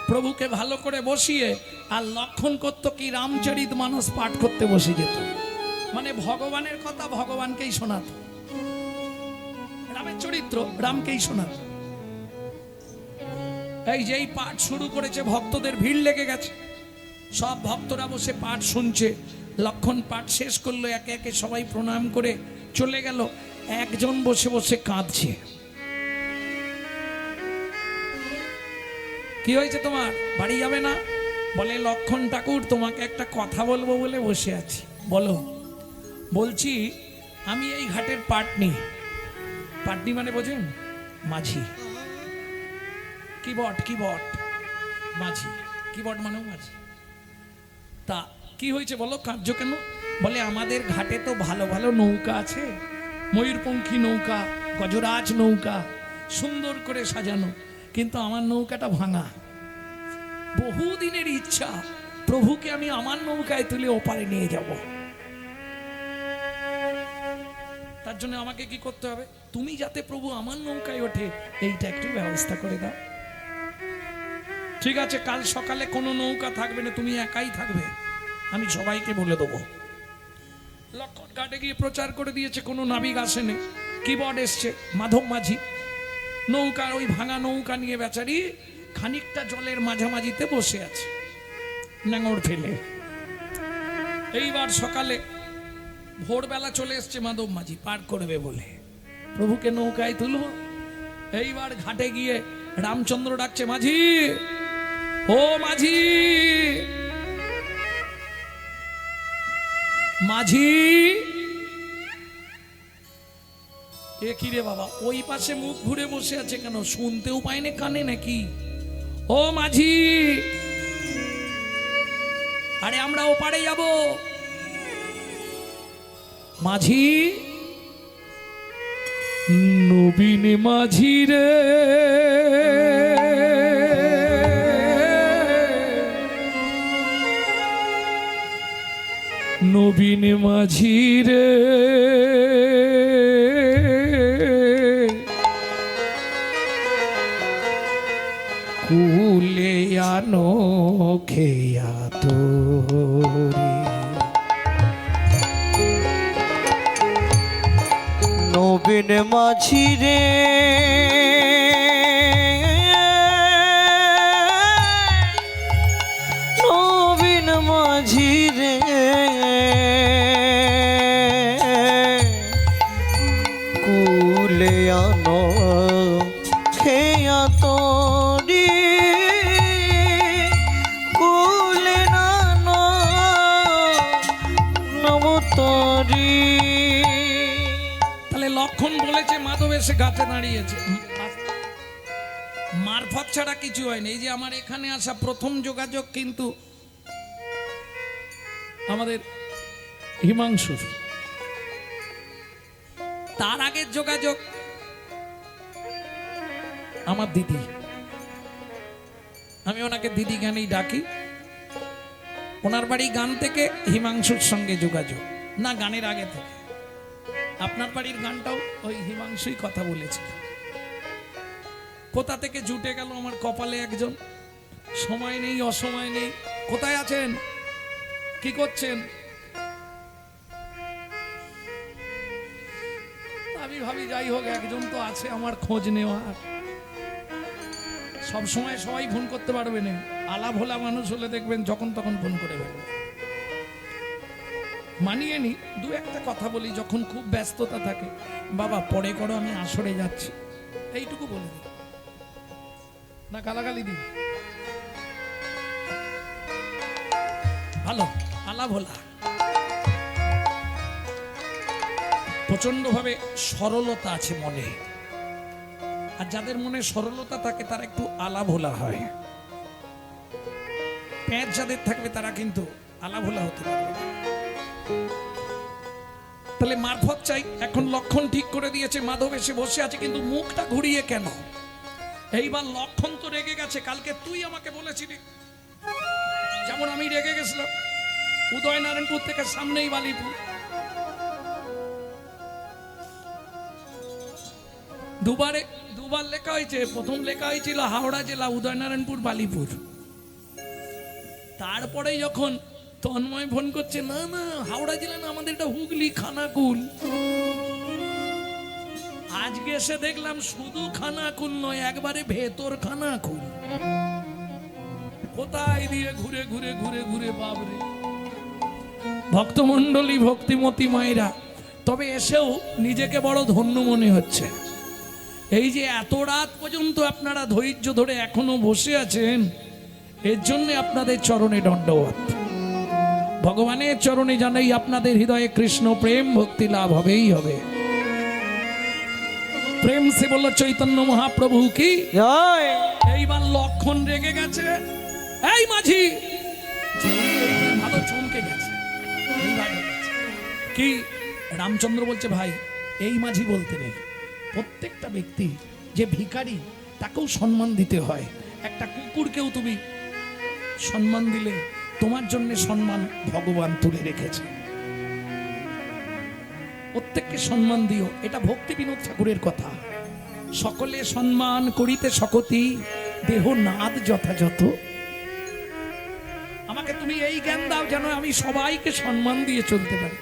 প্রভুকে ভালো করে বসিয়ে, আর লক্ষ্মণ করতো কি, রামচরিত মানস পাঠ করতে বসে যেত। মানে ভগবানের কথা ভগবানকেই শোনাত, রামের চরিত্র রামকেই শোনাত। এই যেই পাঠ শুরু করেছে, ভক্তদের ভিড় লেগে গেছে। সব ভক্তরা বসে পাঠ শুনছে। লক্ষ্মণ পাঠ শেষ করলো, একে একে সবাই প্রণাম করে চলে গেল। একজন বসে বসে কাঁদছে। কি হয়েছে তোমার? বাড়ি যাবে না? বলে, লক্ষ্মণ ঠাকুর, তোমাকে একটা কথা বলবো বলে বসে আছি। বলো। বলছি, আমি এই ঘাটের পাটনি। পাটনি মানে বোঝেন? মাঝি। কিবট মাঝি, কিবট মানেও মাঝি। তা কি হয়েছে বলো, কার্য কেন? বলে আমাদের ঘাটে তো ভালো ভালো নৌকা আছে, ময়ূরপঙ্খী নৌকা, গজরাজ নৌকা, সুন্দর করে সাজানো, কিন্তু আমার নৌকাটা ভাঙা। বহুদিনের ইচ্ছা প্রভুকে আমি আমার নৌকায় তুলে ওপারে নিয়ে যাব। তার জন্য আমাকে কি করতে হবে? তুমি যাতে প্রভু আমার নৌকায় ওঠে এইটা একটু ব্যবস্থা করে দাও। ঠিক আছে, কাল সকালে কোনো নৌকা থাকবে না, তুমি একাই থাকবে, আমি সবাইকে বলে দেবো। লক্ষণ ঘাটে গিয়ে প্রচার করে দিয়েছে, কোনো নাবিক আসেনি। কিবোর্ড এসছে, মাধব মাঝি নৌকা, ওই ভাঙা নৌকা নিয়ে বেচারি খানিকটা জলের মাঝামাঝিতে বসে আছে, নাঙড় ফেলে। এইবার সকালে ভোরবেলা চলে এসছে মাধব মাঝি পার করবে বলে, প্রভুকে নৌকায় তুলব। এইবার ঘাটে গিয়ে রামচন্দ্র ডাকছে, মাঝি, ও মাঝি, মাঝি। এ কি রে বাবা, ওই পাশে মুখ ঘুরে বসে আছে কেন? শুনতেও পায়নি কানে নাকি? ও মাঝি, আরে আমরা ওপারে যাব। মাঝি, নবীন মাঝি রে, নবীন মাঝি রে, কুলে আনো খেয়া তোরে। নবীন মাঝি রে, নবীন মাঝি রে, কুলে আনো খেয়া তোরি, কুলে আনো নব তোরি। তাহলে লক্ষণ বলেছে, মাধব এসে ঘাটে দাঁড়িয়েছে। মারফত ছাড়া কিছু হয়নি। এই যে আমার এখানে আসা প্রথম যোগাযোগ কিন্তু আমাদের হিমাংশুর, তার আগের যোগাযোগ আমার দিদি। আমি ওনাকে দিদি গানেই ডাকি। ওনার বাড়ি গান থেকে হিমাংশুর সঙ্গে যোগাযোগ, না গানের আগে থেকে। আপনার বাড়ির গানটাও ওই হিমাংশুই কথা বলেছিল। কোথা থেকে জুটে গেল আমার কপালে একজন। সময় নেই, অসময় নেই। কোথায় আছেন, কি করছেন? আমি ভাবি যাই হোক, একজন তো আছে আমার খোঁজ নেওয়ার। সব সময় সবাই ফোন করতে পারবে না। আলা ভোলা মানুষ হলে দেখবেন যখন তখন ফোন করে ফেলবে। মানিয়ে নি, দু একটা কথা বলি যখন খুব ব্যস্ততা থাকে। বাবা পরে করো, আমি আসরে যাচ্ছি, এইটুকু বলে দিই, না গালাগালি দিই। ভালো আলা ভোলা, প্রচন্ড ভাবে সরলতা আছে মনে। আর যাদের মনে সরলতা থাকে তারা একটু আলা ভোলা হয়। প্যাঁচ যাদের থাকবে তারা কিন্তু আলা ভোলা হতে পারবে না। তাহলে মারফত চাই। এখন লক্ষণ ঠিক করে দিয়েছে, মাধব এসে বসে আছে, কিন্তু মুখটা ঘুরিয়ে কেন? এইবার লক্ষণ তো রেগে গেছে। কালকে তুই আমাকে বলেছিলি, যেমন আমি রেগে গেছিলাম। উদয়নারায়ণপুর থেকে সামনেই বালিপুর, দুবার লেখা হয়েছে। প্রথম লেখা হয়েছিল হাওড়া জেলা, উদয়নারায়ণপুর, বালিপুর। তারপরে যখন তন্ময় ফোন করছে, না না হাওড়া জেলা না, আমাদের এটা হুগলি খানাকুল। আজকে এসে দেখলাম শুধু খানাকুল নয়, একবারে ভেতর খানাকুল। কোথায় দিয়ে ঘুরে ঘুরে ঘুরে ঘুরে, বাবরে। ভক্তমণ্ডলী, ভক্তিমতী মায়েরা, তবে এসেও নিজেকে বড় ধন্য মনে হচ্ছে। এই যে এত রাত পর্যন্ত আপনারা ধৈর্য ধরে এখনো বসে আছেন, এর জন্য আপনাদের চরণে দণ্ডবত। ভগবানের চরণে জানাই আপনাদের হৃদয়ে কৃষ্ণ প্রেম ভক্তি লাভ হবেই হবে। প্রেম সে বলল চৈতন্য মহাপ্রভু কি জয়। এইবার লক্ষণ রেগে গেছে। এই মাঝি, ভালো চমকে গেছে। এইবার রেগেছে। কি রামচন্দ্র বলছে ভাই এই মাঝি বলতে নেই, প্রত্যেকটা ব্যক্তি যে ভিখারি তাকেও সম্মান দিতে হয়। একটা কুকুরকেও তুমি সম্মান দিলে তোমার জন্য সম্মান ভগবান তুলে রেখেছে। প্রত্যেককে সম্মান দিও, এটা ভক্তি বিনোদ ঠাকুরের কথা। সকলে সম্মান করিতে সকতি দেহ নাদ যথাযথ। আমাকে তুমি এই জ্ঞান দাও যেন আমি সবাইকে সম্মান দিয়ে চলতে পারি।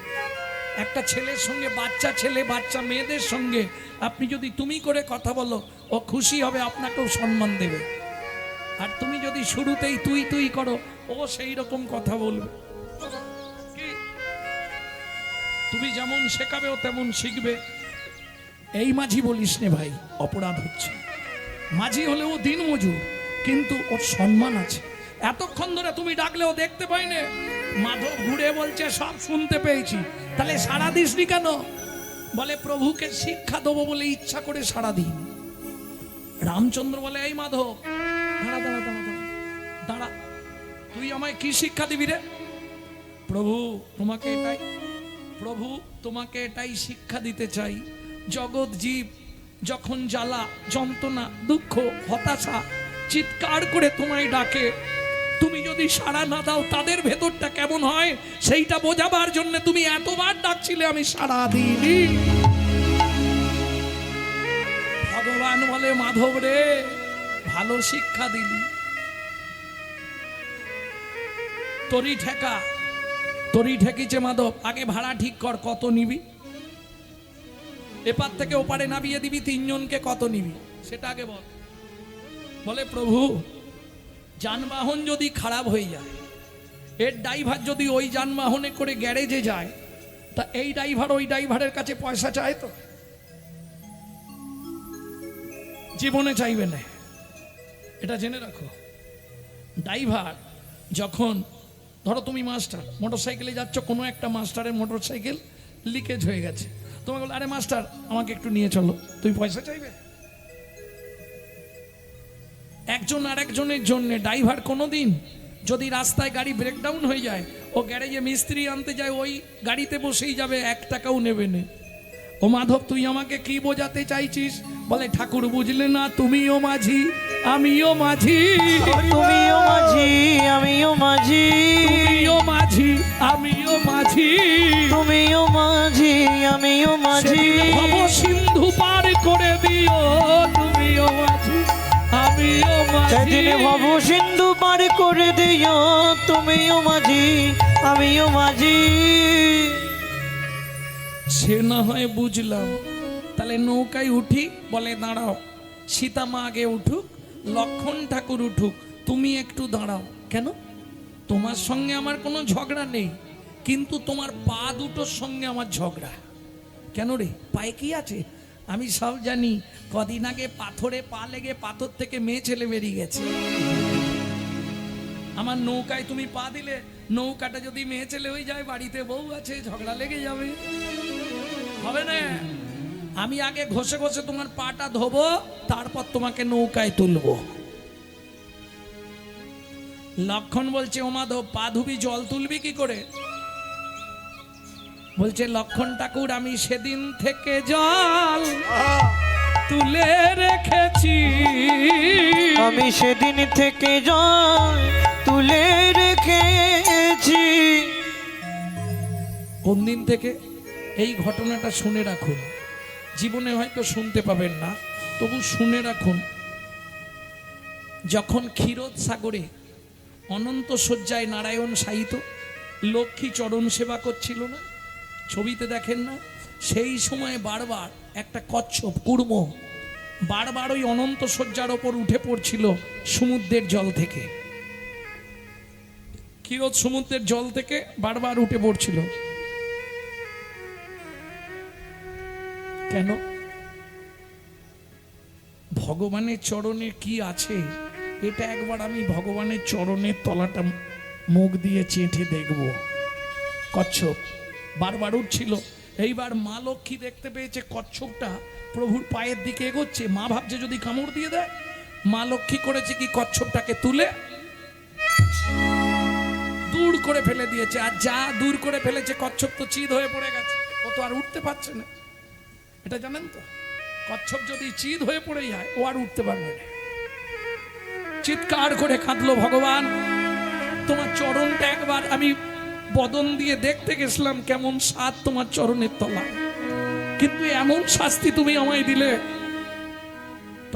একটা ছেলের সঙ্গে বাচ্চা ছেলে বাচ্চা মেয়েদের সঙ্গে আপনি যদি তুমি করে কথা বলো, ও খুশি হবে, আপনাকেও সম্মান দেবে। আর তুমি যদি শুরুতেই তুই তুই করো, ও সেই রকম কথা বলবে। কি? তুমি যেমন শেখাবে ও তেমন শিখবে। এই মাঝি বলিস নে ভাই, অপরাধ হচ্ছে। মাঝি হলেও দিন মজুর, কিন্তু ওর সম্মান আছে। এতক্ষণ ধরে তুমি ডাকলেও দেখতে পাইনি, মাধব ঘুরে বলছে সব শুনতে পেয়েছি। তাহলে সাড়া দিসনি কেন? বলে প্রভুকে শিক্ষা দেবো বলে ইচ্ছা করে সাড়া দিন। রামচন্দ্র বলে এই মাধব দাঁড়া দাঁড়া দাঁড়া দাঁড়া দাঁড়া, তুই আমায় কি শিক্ষা দিবি রে? প্রভু তোমাকে এটাই শিক্ষা দিতে চাই, জগৎ জীব যখন জ্বালা যন্ত্রণা দুঃখ হতাশা চিৎকার করে তোমায় ডাকে, তুমি যদি সাড়া না দাও তাদের ভেতরটা কেমন হয় সেইটা বোঝাবার জন্য তুমি এতবার ডাকছিলে, আমি সাড়া দিইনি। ভগবান বলে মাধব রে ভালো শিক্ষা দিলি। তরি ঠেকিছে মাধব, আগে ভাড়া ঠিক কর, কত নিবি? এপার থেকে ওপারে নামিয়ে দিবি তিনজনকে, কত নিবি সেটা আগে বল। বলে প্রভু যানবাহন যদি খারাপ হয়ে যায়, এর ড্রাইভার যদি ওই যানবাহনে করে গ্যারেজে যায়, তা এই ড্রাইভার ওই ড্রাইভারের কাছে পয়সা চায় তো? জীবনে চাইবে না, এটা জেনে রাখো। ড্রাইভার যখন, ধরো তুমি মাস্টার, মোটরসাইকেলে যাচ্ছ, কোনো একটা মাস্টারের মোটরসাইকেল লিকেজ হয়ে গেছে, তোমাকে বলে আরে মাস্টার আমাকে একটু নিয়ে চলো, তুমি পয়সা চাইবে? একজন আরেকজনের জন্য ড্রাইভার কোনোদিন যদি রাস্তায় গাড়ি ব্রেকডাউন হয়ে যায়, ও গ্যারেজে মিস্ত্রি আনতে যায়, ওই গাড়িতে বসেই যাবে, 1 টাকাও নেবে না। ও মাধব তুই আমাকে কি বোঝাতে চাইছিস? বলে ঠাকুর বুঝলে না, তুমিও মাঝি আমিও মাঝি, তুমিও মাঝি আমিও মাঝি, তুমিও মাঝি আমিও মাঝি, তুমিও মাঝি আমিও মাঝি, ভব সিন্ধু পার করে দিও, তুমিও মাঝি আমিও মাঝি, সেদিন ভব সিন্ধু পার করে দিও, তুমিও মাঝি আমিও মাঝি। সে না হয় বুঝলাম, তাহলে নৌকায় উঠি? বলে দাঁড়াও, সীতা মা আগে উঠুক, লক্ষণ ঠাকুর উঠুক, তুমি একটু দাঁড়াও। কেন? তোমার সঙ্গে আমার কোনো ঝগড়া নেই, কিন্তু তোমার পা দুটোর সঙ্গে আমার ঝগড়া। কেন রে, পায়ে কি আছে? আমি সব জানি। কদিন আগে পাথরে পা লেগে পাথর থেকে মেয়ে ছেলে বেরিয়ে গেছে। আমার নৌকায় তুমি পা দিলে, নৌকাটা যদি মেয়ে ছেলে হয়ে যায়, বাড়িতে বউ আছে, ঝগড়া লেগে যাবে, হবে না? আমি আগে ঘষে ঘষে তোমার পাটা ধোবো, তারপর তোমাকে নৌকায় তুলবো। লক্ষণ বলছে ও মাধব পা ধুবি, জল তুলবি কি করে? বলছে লক্ষণ ঠাকুর আমি সেদিন থেকে জল তুলে রেখেছি, আমি সেদিন থেকে জল তুলে রেখেছি। কোন দিন থেকে? এই ঘটনাটা শুনে রাখুন, জীবনে হয়তো শুনতে পাবেন না, তবু শুনে রাখুন। যখন ক্ষীরোদ সাগরে অনন্ত শয্যায় নারায়ণ শায়িত, লক্ষ্মী চরণ সেবা করছিল না, ছবিতে দেখেন না? সেই সময় বারবার একটা কচ্ছপ কুর্ম বারবার ওই অনন্ত শয্যার ওপর উঠে পড়ছিল সমুদ্রের জল থেকে। ক্ষীরোদ সমুদ্রের জল থেকে বারবার উঠে পড়ছিল। কেন? ভগবানের চরণে কি আছে, এটা একবার আমি ভগবানের চরণের তলাটা মুখ দিয়ে চেটে দেখব। কচ্ছপ বারবার উঠছিল, এইবার মা লক্ষ্মী দেখতে পেয়েছে কচ্ছপটা প্রভুর পায়ের দিকে এগোচ্ছে। মা ভাবছে যদি কামড় দিয়ে দেয়, মা লক্ষ্মী করেছে কি, কচ্ছপটাকে তুলে দূর দূর করে ফেলে দিয়েছে। আর যা দূর করে ফেলেছে, কচ্ছপ তো চিৎ হয়ে পড়ে গেছে, ও তো আর উঠতে পারছে না। এটা জানেন তো, কচ্ছপ যদি চিৎ হয়ে পড়ে যায়, ও আর উঠতে পারবে না। চিৎকার করে কাঁদলো, ভগবান তোমার চরণটা একবার আমি বদন দিয়ে দেখতে গেছিলাম, কেমন স্বাদ তোমার চরণের তলায়, কিন্তু এমন শাস্তি তুমি আমায় দিলে।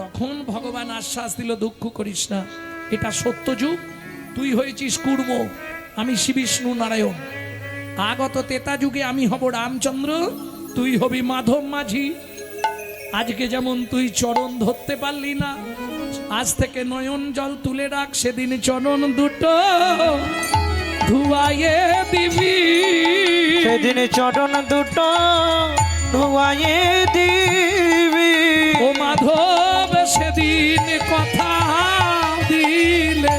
তখন ভগবান আশ্বাস দিল, দুঃখ করিস না, এটা সত্য যুগ, তুই হয়েছিস কুর্ম, আমি শ্রী বিষ্ণু নারায়ণ। আগত তেতা যুগে আমি হব রামচন্দ্র, তুই হবি মাধব মাঝি। আজকে যেমন তুই চরণ ধরতে পারলি না, আজ থেকে নয়ন জল তুলে রাখ, সেদিন চরণ দুটো ধুয়াইয়ে দিবি, সেদিন চরণ দুটো ধুয়াইয়ে দিবি। ও মাধব সেদিন কথা দিলে,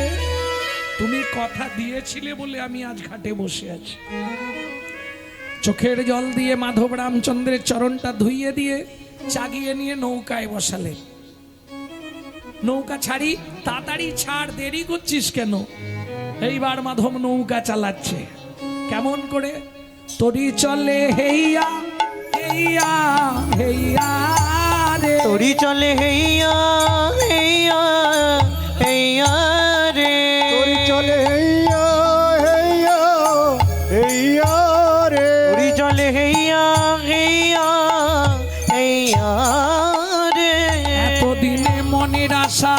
তুমি কথা দিয়েছিলে বলে আমি আজ ঘাটে বসে আছি। চোখের জল দিয়ে মাধব রামচন্দ্রের চরণটা ধুইয়ে দিয়ে চাগিয়ে নিয়ে নৌকায় বসালে। নৌকা ছাড়ি, তাড়াতাড়ি ছাড়, দেরি করছিস কেন? এইবার মাধব নৌকা চালাচ্ছে। কেমন করে? তরি চলে হেইয়া হেইয়া হেইয়া রে, তোরি চলে হেইয়া হেইয়া হেইয়া রে, তোরি চলে হেইয়া হেইয়া হেইয়া রে, তোরি চলে হেইয়া হেইয়া হেইয়া রে। এতদিনে মনের আশা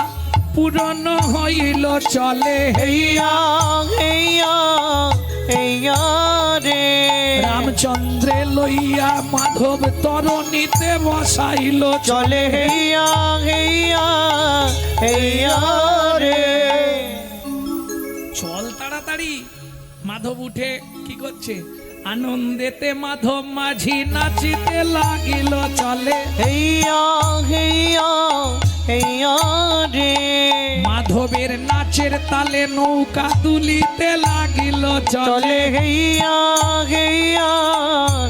পূরণ হইল, চলে হেইয়া হেইয়া হেইয়া রে, রামচন্দ্রে লইয়া মাধব তরণীতে বসাইল, চলে হেইয়া হেইয়া হেইয়া রে। চল তাড়াতাড়ি। মাধব উঠে কি করছে? আনন্দেতে মাধব মাঝি নাচিতে লাগিল, চলে হেইয়া হেইয়া হেইয়া রে, মাধবের নাচের তালে নৌকা দুলিতে লাগিল, চলে চলে হেইয়া হেইয়া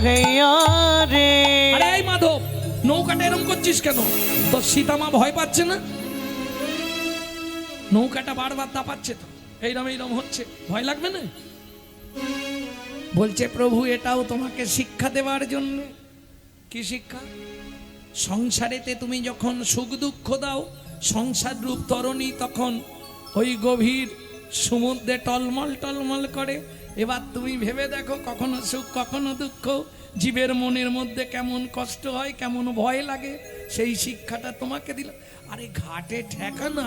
হেইয়া রে। আরে এই মাধব, নৌকাটা এরম করছিস কেন? তো সীতামা ভয় পাচ্ছে না? নৌকাটা বারবার দাপাচ্ছে তো, এইরম হচ্ছে, ভয় লাগবে না? বলছে প্রভু এটাও তোমাকে শিক্ষা দেওয়ার জন্য। কি শিক্ষা? সংসারেতে তুমি যখন সুখ দুঃখ দাও, সংসার রূপ তরণী তখন ওই গভীর সমুদ্রে টলমল টলমল করে। এবার তুমি ভেবে দেখো, কখনো সুখ কখনো দুঃখ, জীবের মনের মধ্যে কেমন কষ্ট হয়, কেমন ভয় লাগে, সেই শিক্ষাটা তোমাকে দিল। আরে ঘাটে ঠেকা না,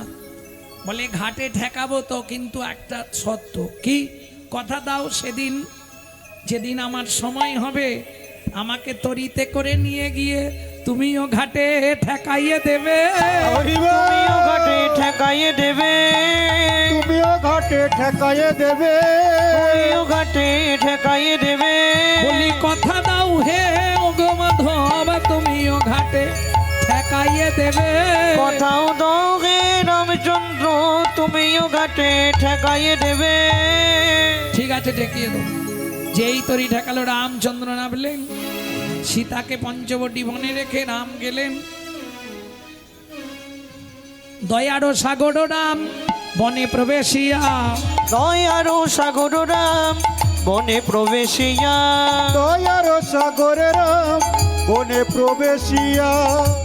বলে ঘাটে ঠেকাবো তো, কিন্তু একটা সত্য কি কথা দাও, সেদিন যেদিন আমার সময় হবে আমাকে তরিতে করে নিয়ে গিয়ে তুমিও ঘাটে ঠেকাইয়ে দেবে, তুমিও ঘাটে ঠেকাইয়ে দেবে, তুমিও ঘাটে ঠেকাইয়ে দেবে, তুমিও ঘাটে ঠেকাইয়ে দেবে। বলি কথা দাও হে ওগো মাধব, তুমিও ঘাটে ঠেকাইয়ে দেবে। কথাও দাও হে রামচন্দ্র, তুমিও ঘাটে ঠেকাইয়ে দেবে। ঠিক আছে, ঠেকিয়ে দেবো। যেই তরি ঠেকালো, রামচন্দ্র নামলেন, সীতাকে পঞ্চবটি বনে রেখে রাম গেলেন। দয়ারো সাগর রাম বনে প্রবেশিয়া, দয়ারো সাগর রাম বনে প্রবেশিয়া, দয়ার সাগরে রাম বনে প্রবেশিয়া,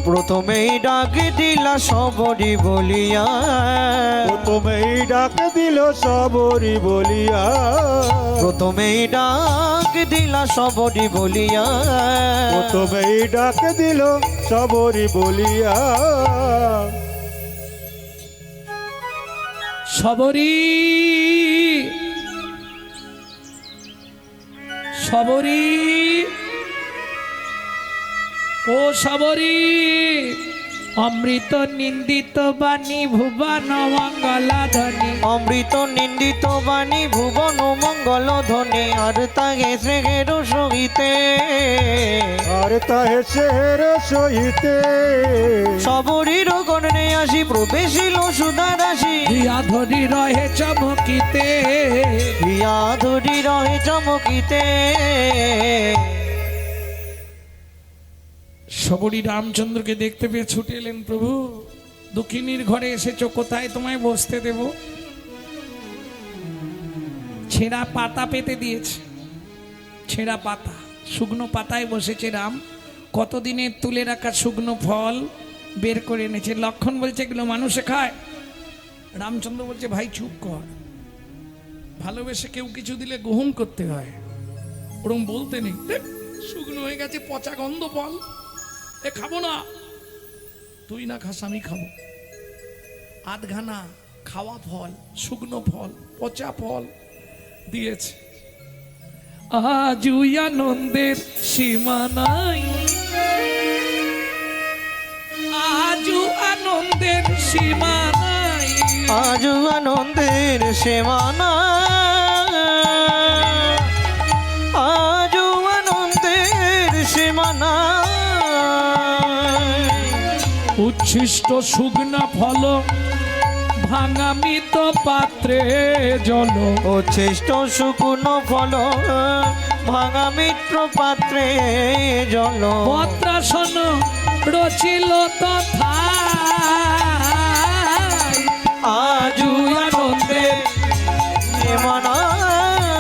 প্রথমেই ডাক দিলা সবরি বলিয়া, প্রথমেই ডাক দিল সবরি বলিয়া, প্রথমেই ডাক দিলা সবরি বলিয়া, প্রথমেই ডাক দিল সবরি বলিয়া, সবরি সবরি ও সবরি, অমৃত নিন্দিত বাণী ভুবন মঙ্গলা ধ্বনি, অমৃত নিন্দিত বাণী ভুবন মঙ্গল ধ্বনি, আর তাহে শ্রেহের সহিতে, আর তাহে সেহের সহিতে, সবরীর গণনে আসি প্রবেশিল সুধা রাশি, হিয়া ধরি রহে চমকিতে, হিয়া ধরি রহে চমকিতে। সবরি রামচন্দ্রকে দেখতে পেয়ে ছুটে এলেন, প্রভু দুঃখিনীর ঘরে এসেছো, কোথায় তোমায় বসতে দেব? ছেঁড়া পাতা পেতে দিয়েছে, ছেঁড়া পাতা, শুকনো পাতায় বসেছে রাম, কতদিনের তুলে রাখা শুকনো ফল বের করে এনেছে। লক্ষণ বলছে এগুলো মানুষে খায়। রামচন্দ্র বলছে ভাই চুপ কর, ভালোবেসে কেউ কিছু দিলে গ্রহণ করতে হয়, ওরম বলতে নেই। দেখ, শুকনো হয়ে গেছে, পচা গন্ধ ফল, এ খাবো না। তুই না খাস আমি খাবো। আধখানা খাওয়া ফল, শুকনো ফল, পচা ফল দিয়েছে। আজু আনন্দের সীমা নাই, আজু আনন্দের সীমা নাই, আজ আনন্দের সীমানা, আজ আনন্দের সীমানা। উচ্ছিষ্ট শুকনা ফল ভাঙামিত পাত্রে জল, উচ্ছিষ্ট শুকনো ফল ভাঙা মিত্র পাত্রে জল। পত্রাসন রচিল তথা, আজু আনন্দের সীমানায়,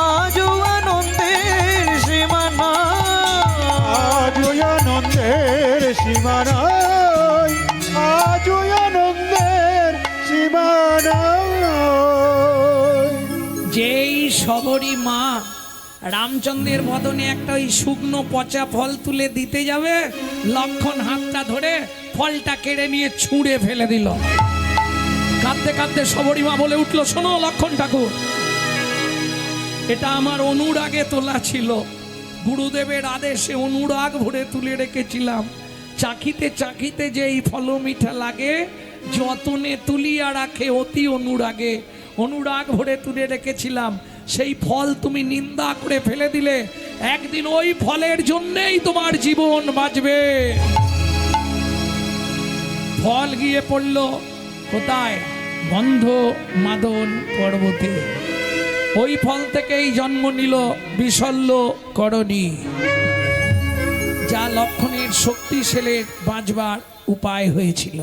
আজু আনন্দের সীমানা, আজ আনন্দের সীমানায়, আজ আনন্দের সীমানায়। যেই সবরী মা রামচন্দ্রের বদনে একটা ওই শুকনো পচা ফল তুলে দিতে যাবে, লক্ষণ হাতটা ধরে ফলটা কেড়ে নিয়ে ছুঁড়ে ফেলে দিল। কাঁদতে কাঁদতে সবরী মা বলে উঠলো, শোনো লক্ষণ ঠাকুর, এটা আমার অনুরাগে তোলা ছিল, গুরুদেবের আদেশে অনুরাগ ভরে তুলে রেখেছিলাম। চাখিতে চাখিতে যে এই ফল মিঠা লাগে, যতনে তুলিয়া রাখে অতি অনুরাগে, অনুরাগ ভরে তুলে রেখেছিলাম, সেই ফল তুমি নিন্দা করে ফেলে দিলে, একদিন ওই ফলের জন্যেই তোমার জীবন বাঁচবে। ফল গিয়ে পড়ল কোথায়? গন্ধ মাদন পর্বতে। ওই ফল থেকেই জন্ম নিল বিশল্য করণী, যা লক্ষণের শক্তিশালী বাঁচবার উপায় হয়েছিল।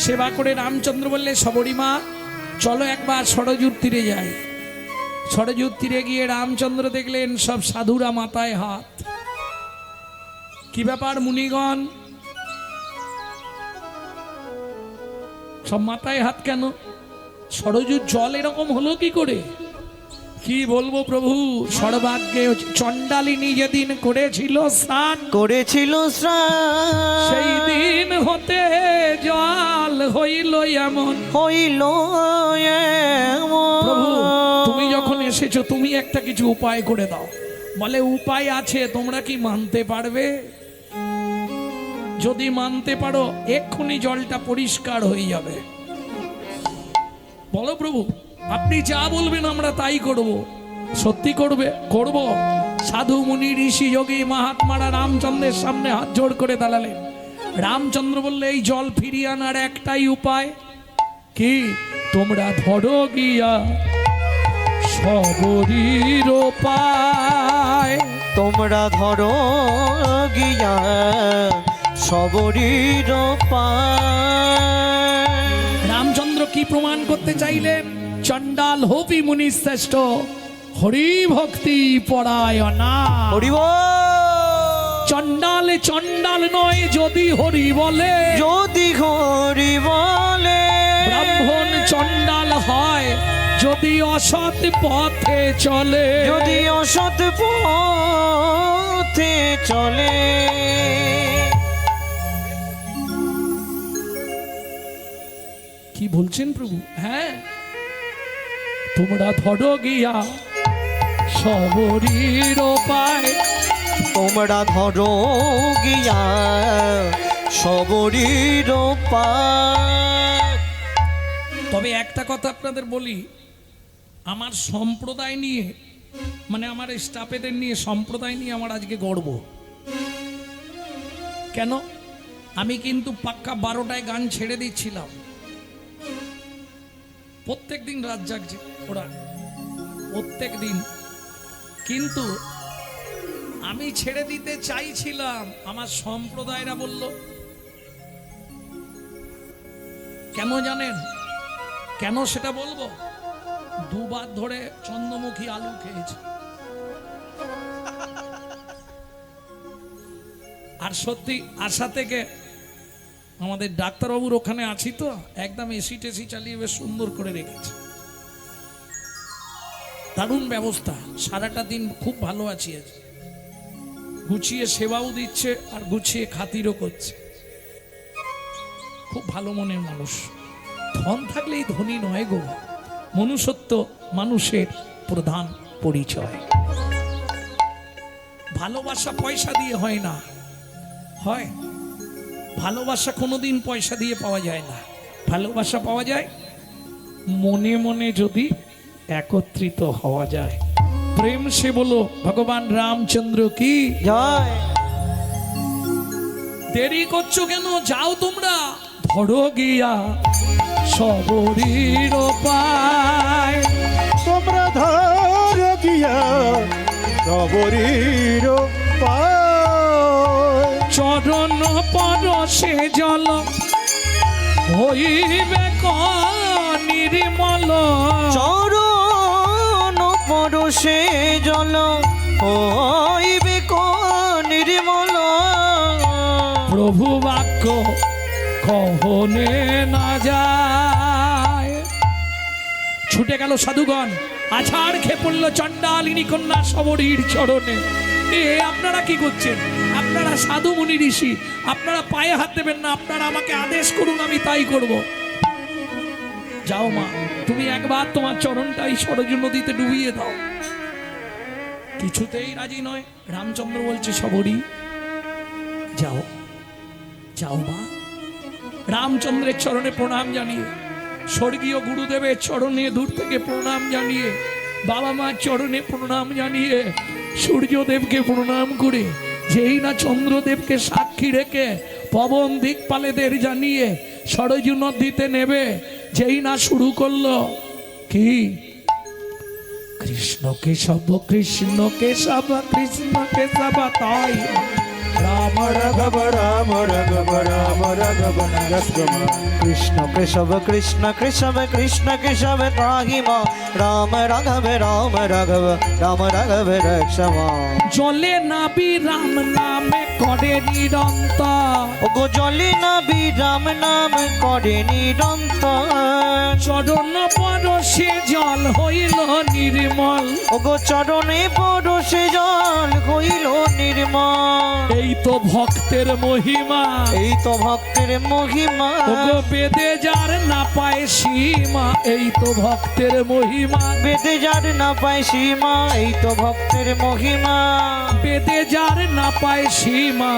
সেবা করে রামচন্দ্র বললে, সবরী মা চলো একবার সরযূর তীরে যাই। সরযূর তীরে গিয়ে রামচন্দ্র দেখলেন সব সাধুরা মাথায় হাত। কি ব্যাপার মুনিগণ, সব মাথায় হাত কেন? সরযূর জল এরকম হলো কি করে? কি বলবো প্রভু, সর্বাগ্যে চণ্ডালিনী যেদিন করেছিল স্নান, করেছিল স্নান, সেই দিন হতে জল হইল এমন, হইল এমন। প্রভু তুমি যখন এসেছো, তুমি একটা কিছু উপায় করে দাও। বলে উপায় আছে, তোমরা কি মানতে পারবে? যদি মানতে পারো এক্ষুনি জলটা পরিষ্কার হয়ে যাবে। বলো প্রভু, আপনি যা বলবেন আমরা তাই করব। সত্যি করবে? করব। সাধু মুনি ঋষি যোগী মহাত্মারা রামচন্দ্রের সামনে হাত জোড় করে দাঁড়ালেন। রামচন্দ্র বললে, এই জল ফিরিয়ে আনার একটাই উপায়। কি? তোমরা ধরো গিয়া সবরীর পায়, তোমরা ধরো গিয়া সবরীর পায়। রামচন্দ্র কি প্রমাণ করতে চাইলেন? চণ্ডাল হবি মুনি শ্রেষ্ঠ, হরি ভক্তি পরায়ণা। হরি বল। চণ্ডাল চণ্ডাল নয় যদি হরি বলে, যদি হরি বলে, ব্রাহ্মণ চণ্ডাল হয় যদি অসৎ পথে চলে, যদি অসৎ পথে চলে। কি বলছেন প্রভু? হ্যাঁ, তোমরা ধরো গিয়া সবরীর পায়, তোমরা ধরো গিয়া সবরীর পায়। তবে একটা কথা আপনাদের বলি, আমার সম্প্রদায় নিয়ে, মানে আমার স্টাফেদের নিয়ে, সম্প্রদায় নিয়ে আমার আজকে গর্ব। কেন? আমি কিন্তু পাক্কা 12টায় গান ছেড়ে দিচ্ছিলাম, প্রত্যেক দিন রাত জাগছে ওরা, প্রত্যেক দিন। কিন্তু আমি ছেড়ে দিতে চাইছিলাম, আমার সম্প্রদায়রা বলল, কেন জানেন? কেন সেটা বলবো, দুবার ধরে চন্দ্রমুখী আলু খেয়েছে। আর সত্যি আশা থেকে আমাদের ডাক্তারবাবুর ওখানে আছি তো, একদম এসি টেসি চালিয়ে বেশ সুন্দর করে রেখেছে, দারুণ ব্যবস্থা। সারাটা দিন খুব ভালো আছি আজ, গুছিয়ে সেবাও দিচ্ছে আর গুছিয়ে খাতিরও করছে। খুব ভালো মনের মানুষ। ধন থাকলেই ধনী নয় গো, মনুষ্যত্ব মানুষের প্রধান পরিচয়। ভালোবাসা পয়সা দিয়ে হয় না, হয় ভালোবাসা কোনোদিন পয়সা দিয়ে পাওয়া যায় না। ভালোবাসা পাওয়া যায় মনে মনে যদি একত্রিত হওয়া যায়। প্রেম সে বলো ভগবান রামচন্দ্র কি জয়। দেরি করছো কেন, যাও তোমরা, ধরো গিয়া সবরীর পায়। তোমরা ধর গিয়া সবরীর পায়। চরণ পরশে জল হইবে নির্মল। চরণ পরশে জল হইবে নির্মল। প্রভু বাক্য কহনে না যায়। ছুটে গেল সাধুগণ, আছাড় খেয়ে পড়ল চণ্ডালিনী কন্যা সবরীর চরণে। আপনারা কি করছেন? আপনারা সাধু মুনি ঋষি, আপনারা পায়ে হাত দেবেন না, আপনারা আমাকে আদেশ করুন, আমি তাই করব। যাও মা, তুমি একবার তোমার চরণটাই সরজু নদীতে ডুবিয়ে দাও। কিছুতেই রাজি নয়। রামচন্দ্র বলছে সবরী যাও, যাও মা। রামচন্দ্রের চরণে প্রণাম জানিয়ে, স্বর্গীয় গুরুদেবের চরণে দূর থেকে প্রণাম জানিয়ে, বাবা মার চরণে প্রণাম জানিয়ে, সূর্যদেবকে প্রণাম করে, যেই না চন্দ্রদেবকে সাক্ষী রেখে পবন দিকপালেদের জানিয়ে সরজু নদীতে নেবে, যেই না শুরু করলো কি কৃষ্ণ কেশব কৃষ্ণ কেশব কৃষ্ণ কেশব তাই রাম রাঘব রাম রাঘব রাম রাঘব নরসম। কৃষ্ণ কেশব কৃষ্ণ কেশব কৃষ্ণ কেশব ত্রাহি মা। রাম রাঘব রাম রাঘব রাম রাঘব রক্ষম। জলে নাবি রাম নামে করে নিরন্তর। ওগো জলে নাবি রাম নাম করে নিরন্তর। চরণ পরশে জল হইল নির্মল। ওগো চরণে পরশে জল হইল নির্মল। এই তো ভক্তের মহিমা, এই তো ভক্তের মহিমা। ওগো বেদে যার না পায় সীমা, এই তো ভক্তের মহিমা। বেদে যার না পায় সীমা, এই তো ভক্তের মহিমা। বেদে যার না পায় সীমা,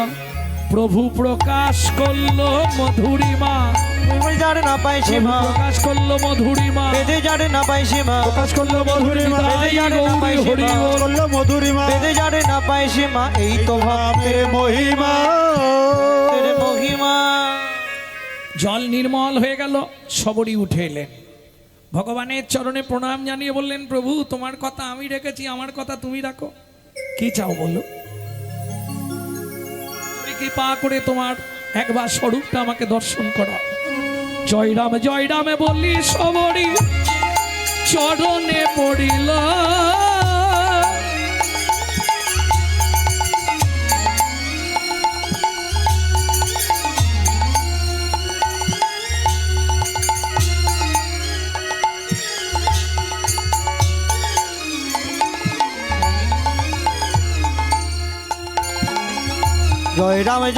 প্রভু প্রকাশ করলো মধুরিমা। বেদে যার না পায় প্রভু সীমা, প্রকাশ করলো মধুরিমা। বেদে যার না পায় সীমা। প্রকাশ করলো মধুরিমা। বেদে যার না পায় হরি সীমা। হরি করলো মধুরিমা। বেদে যার না পায় সীমা, এই তো ভক্তের মহিমা। ভক্তের মহিমা। জল নির্মল হয়ে গেল, সবরী উঠে এলেন, ভগবানের চরণে প্রণাম জানিয়ে বললেন প্রভু তোমার কথা আমি রেখেছি, আমার কথা তুমি রাখো। কি চাও বলো, তুমি কৃপা করে তোমার একবার স্বরূপটা আমাকে দর্শন করা। জয় রামে বললি সবরী চরণে পড়িল।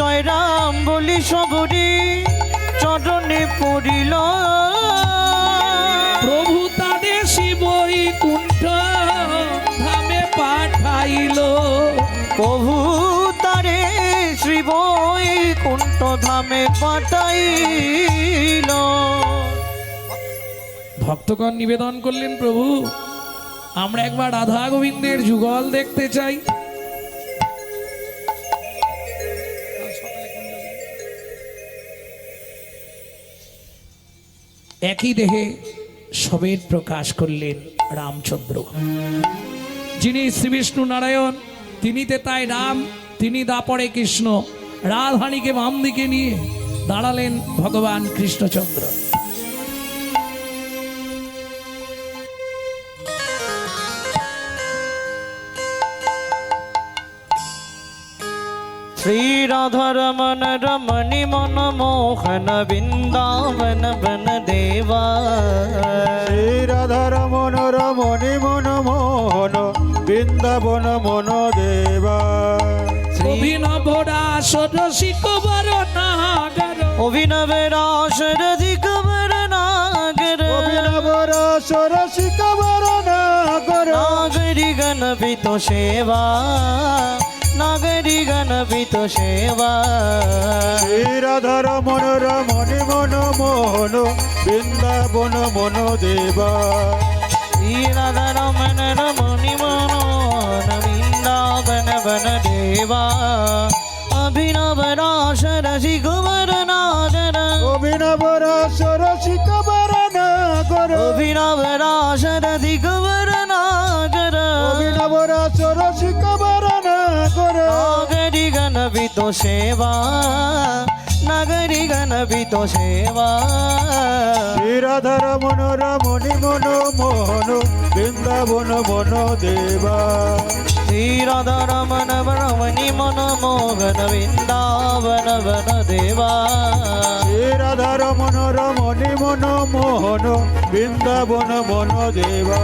জয় রাম বলি সবরী চরণে পড়িল। প্রভু তাদের শিবই কুণ্ঠ ধামে পাঠাইল। প্রভু তারে শ্রী বৈকুণ্ঠ ধামে পাঠাইল। ভক্তগণ নিবেদন করলেন প্রভু আমরা একবার রাধা গোবিন্দের যুগল দেখতে চাই। একই দেহে সবের প্রকাশ করলেন রামচন্দ্র, যিনি শ্রী বিষ্ণু নারায়ণ, তিনি তেতায় রাম, তিনি দাপরে কৃষ্ণ। রাধারানীকে বাম দিকে নিয়ে দাঁড়ালেন ভগবান কৃষ্ণচন্দ্র। श्री राधा रमन रमणि मन मोहन वृंदावन बन देवा শ্রী রাধা রমন রমণী মন মোহন বৃন্দাবন মন দেবা অভিনব রাস রসিক বর নাগর अभिनव रास रधिक वर नागर অভিনব রস রসিক বরণা কর नागरी गणपित सेवा नागरी गणपित सेवा শ্রী রাধা রমন রমণী মন মোহন বৃন্দাবন মন দেবা श्री राधा रमन रमणि मनोहर वृंदावन बन देवा अभिनव रास रसिक वर नागर অভিনব রস রসিক বরণা কর अभिनव रास रसिक वर नागर অভিনব রস রসিক বরণা কর नागरी गणपित सेवा नागरी गणपित सेवा শ্রী রাধা রমন রমণী মন মোহন বৃন্দাবন মন দেবা श्री राधा रमन रमणि मन मोहन वृंदावन वन देवा শ্রী রাধা রমন রমণী মন মোহন বৃন্দাবন মন দেবা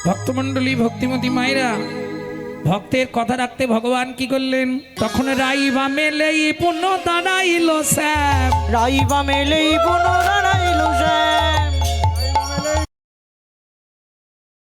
ভক্তমণ্ডলী ভক্তিমতী মায়েরা ভক্তের কথা রাখতে ভগবান কি করলেন তখন রাইবা মেলেই পুণ্য দাঁড়াইল স্যাপ राइबा मेले पुनरा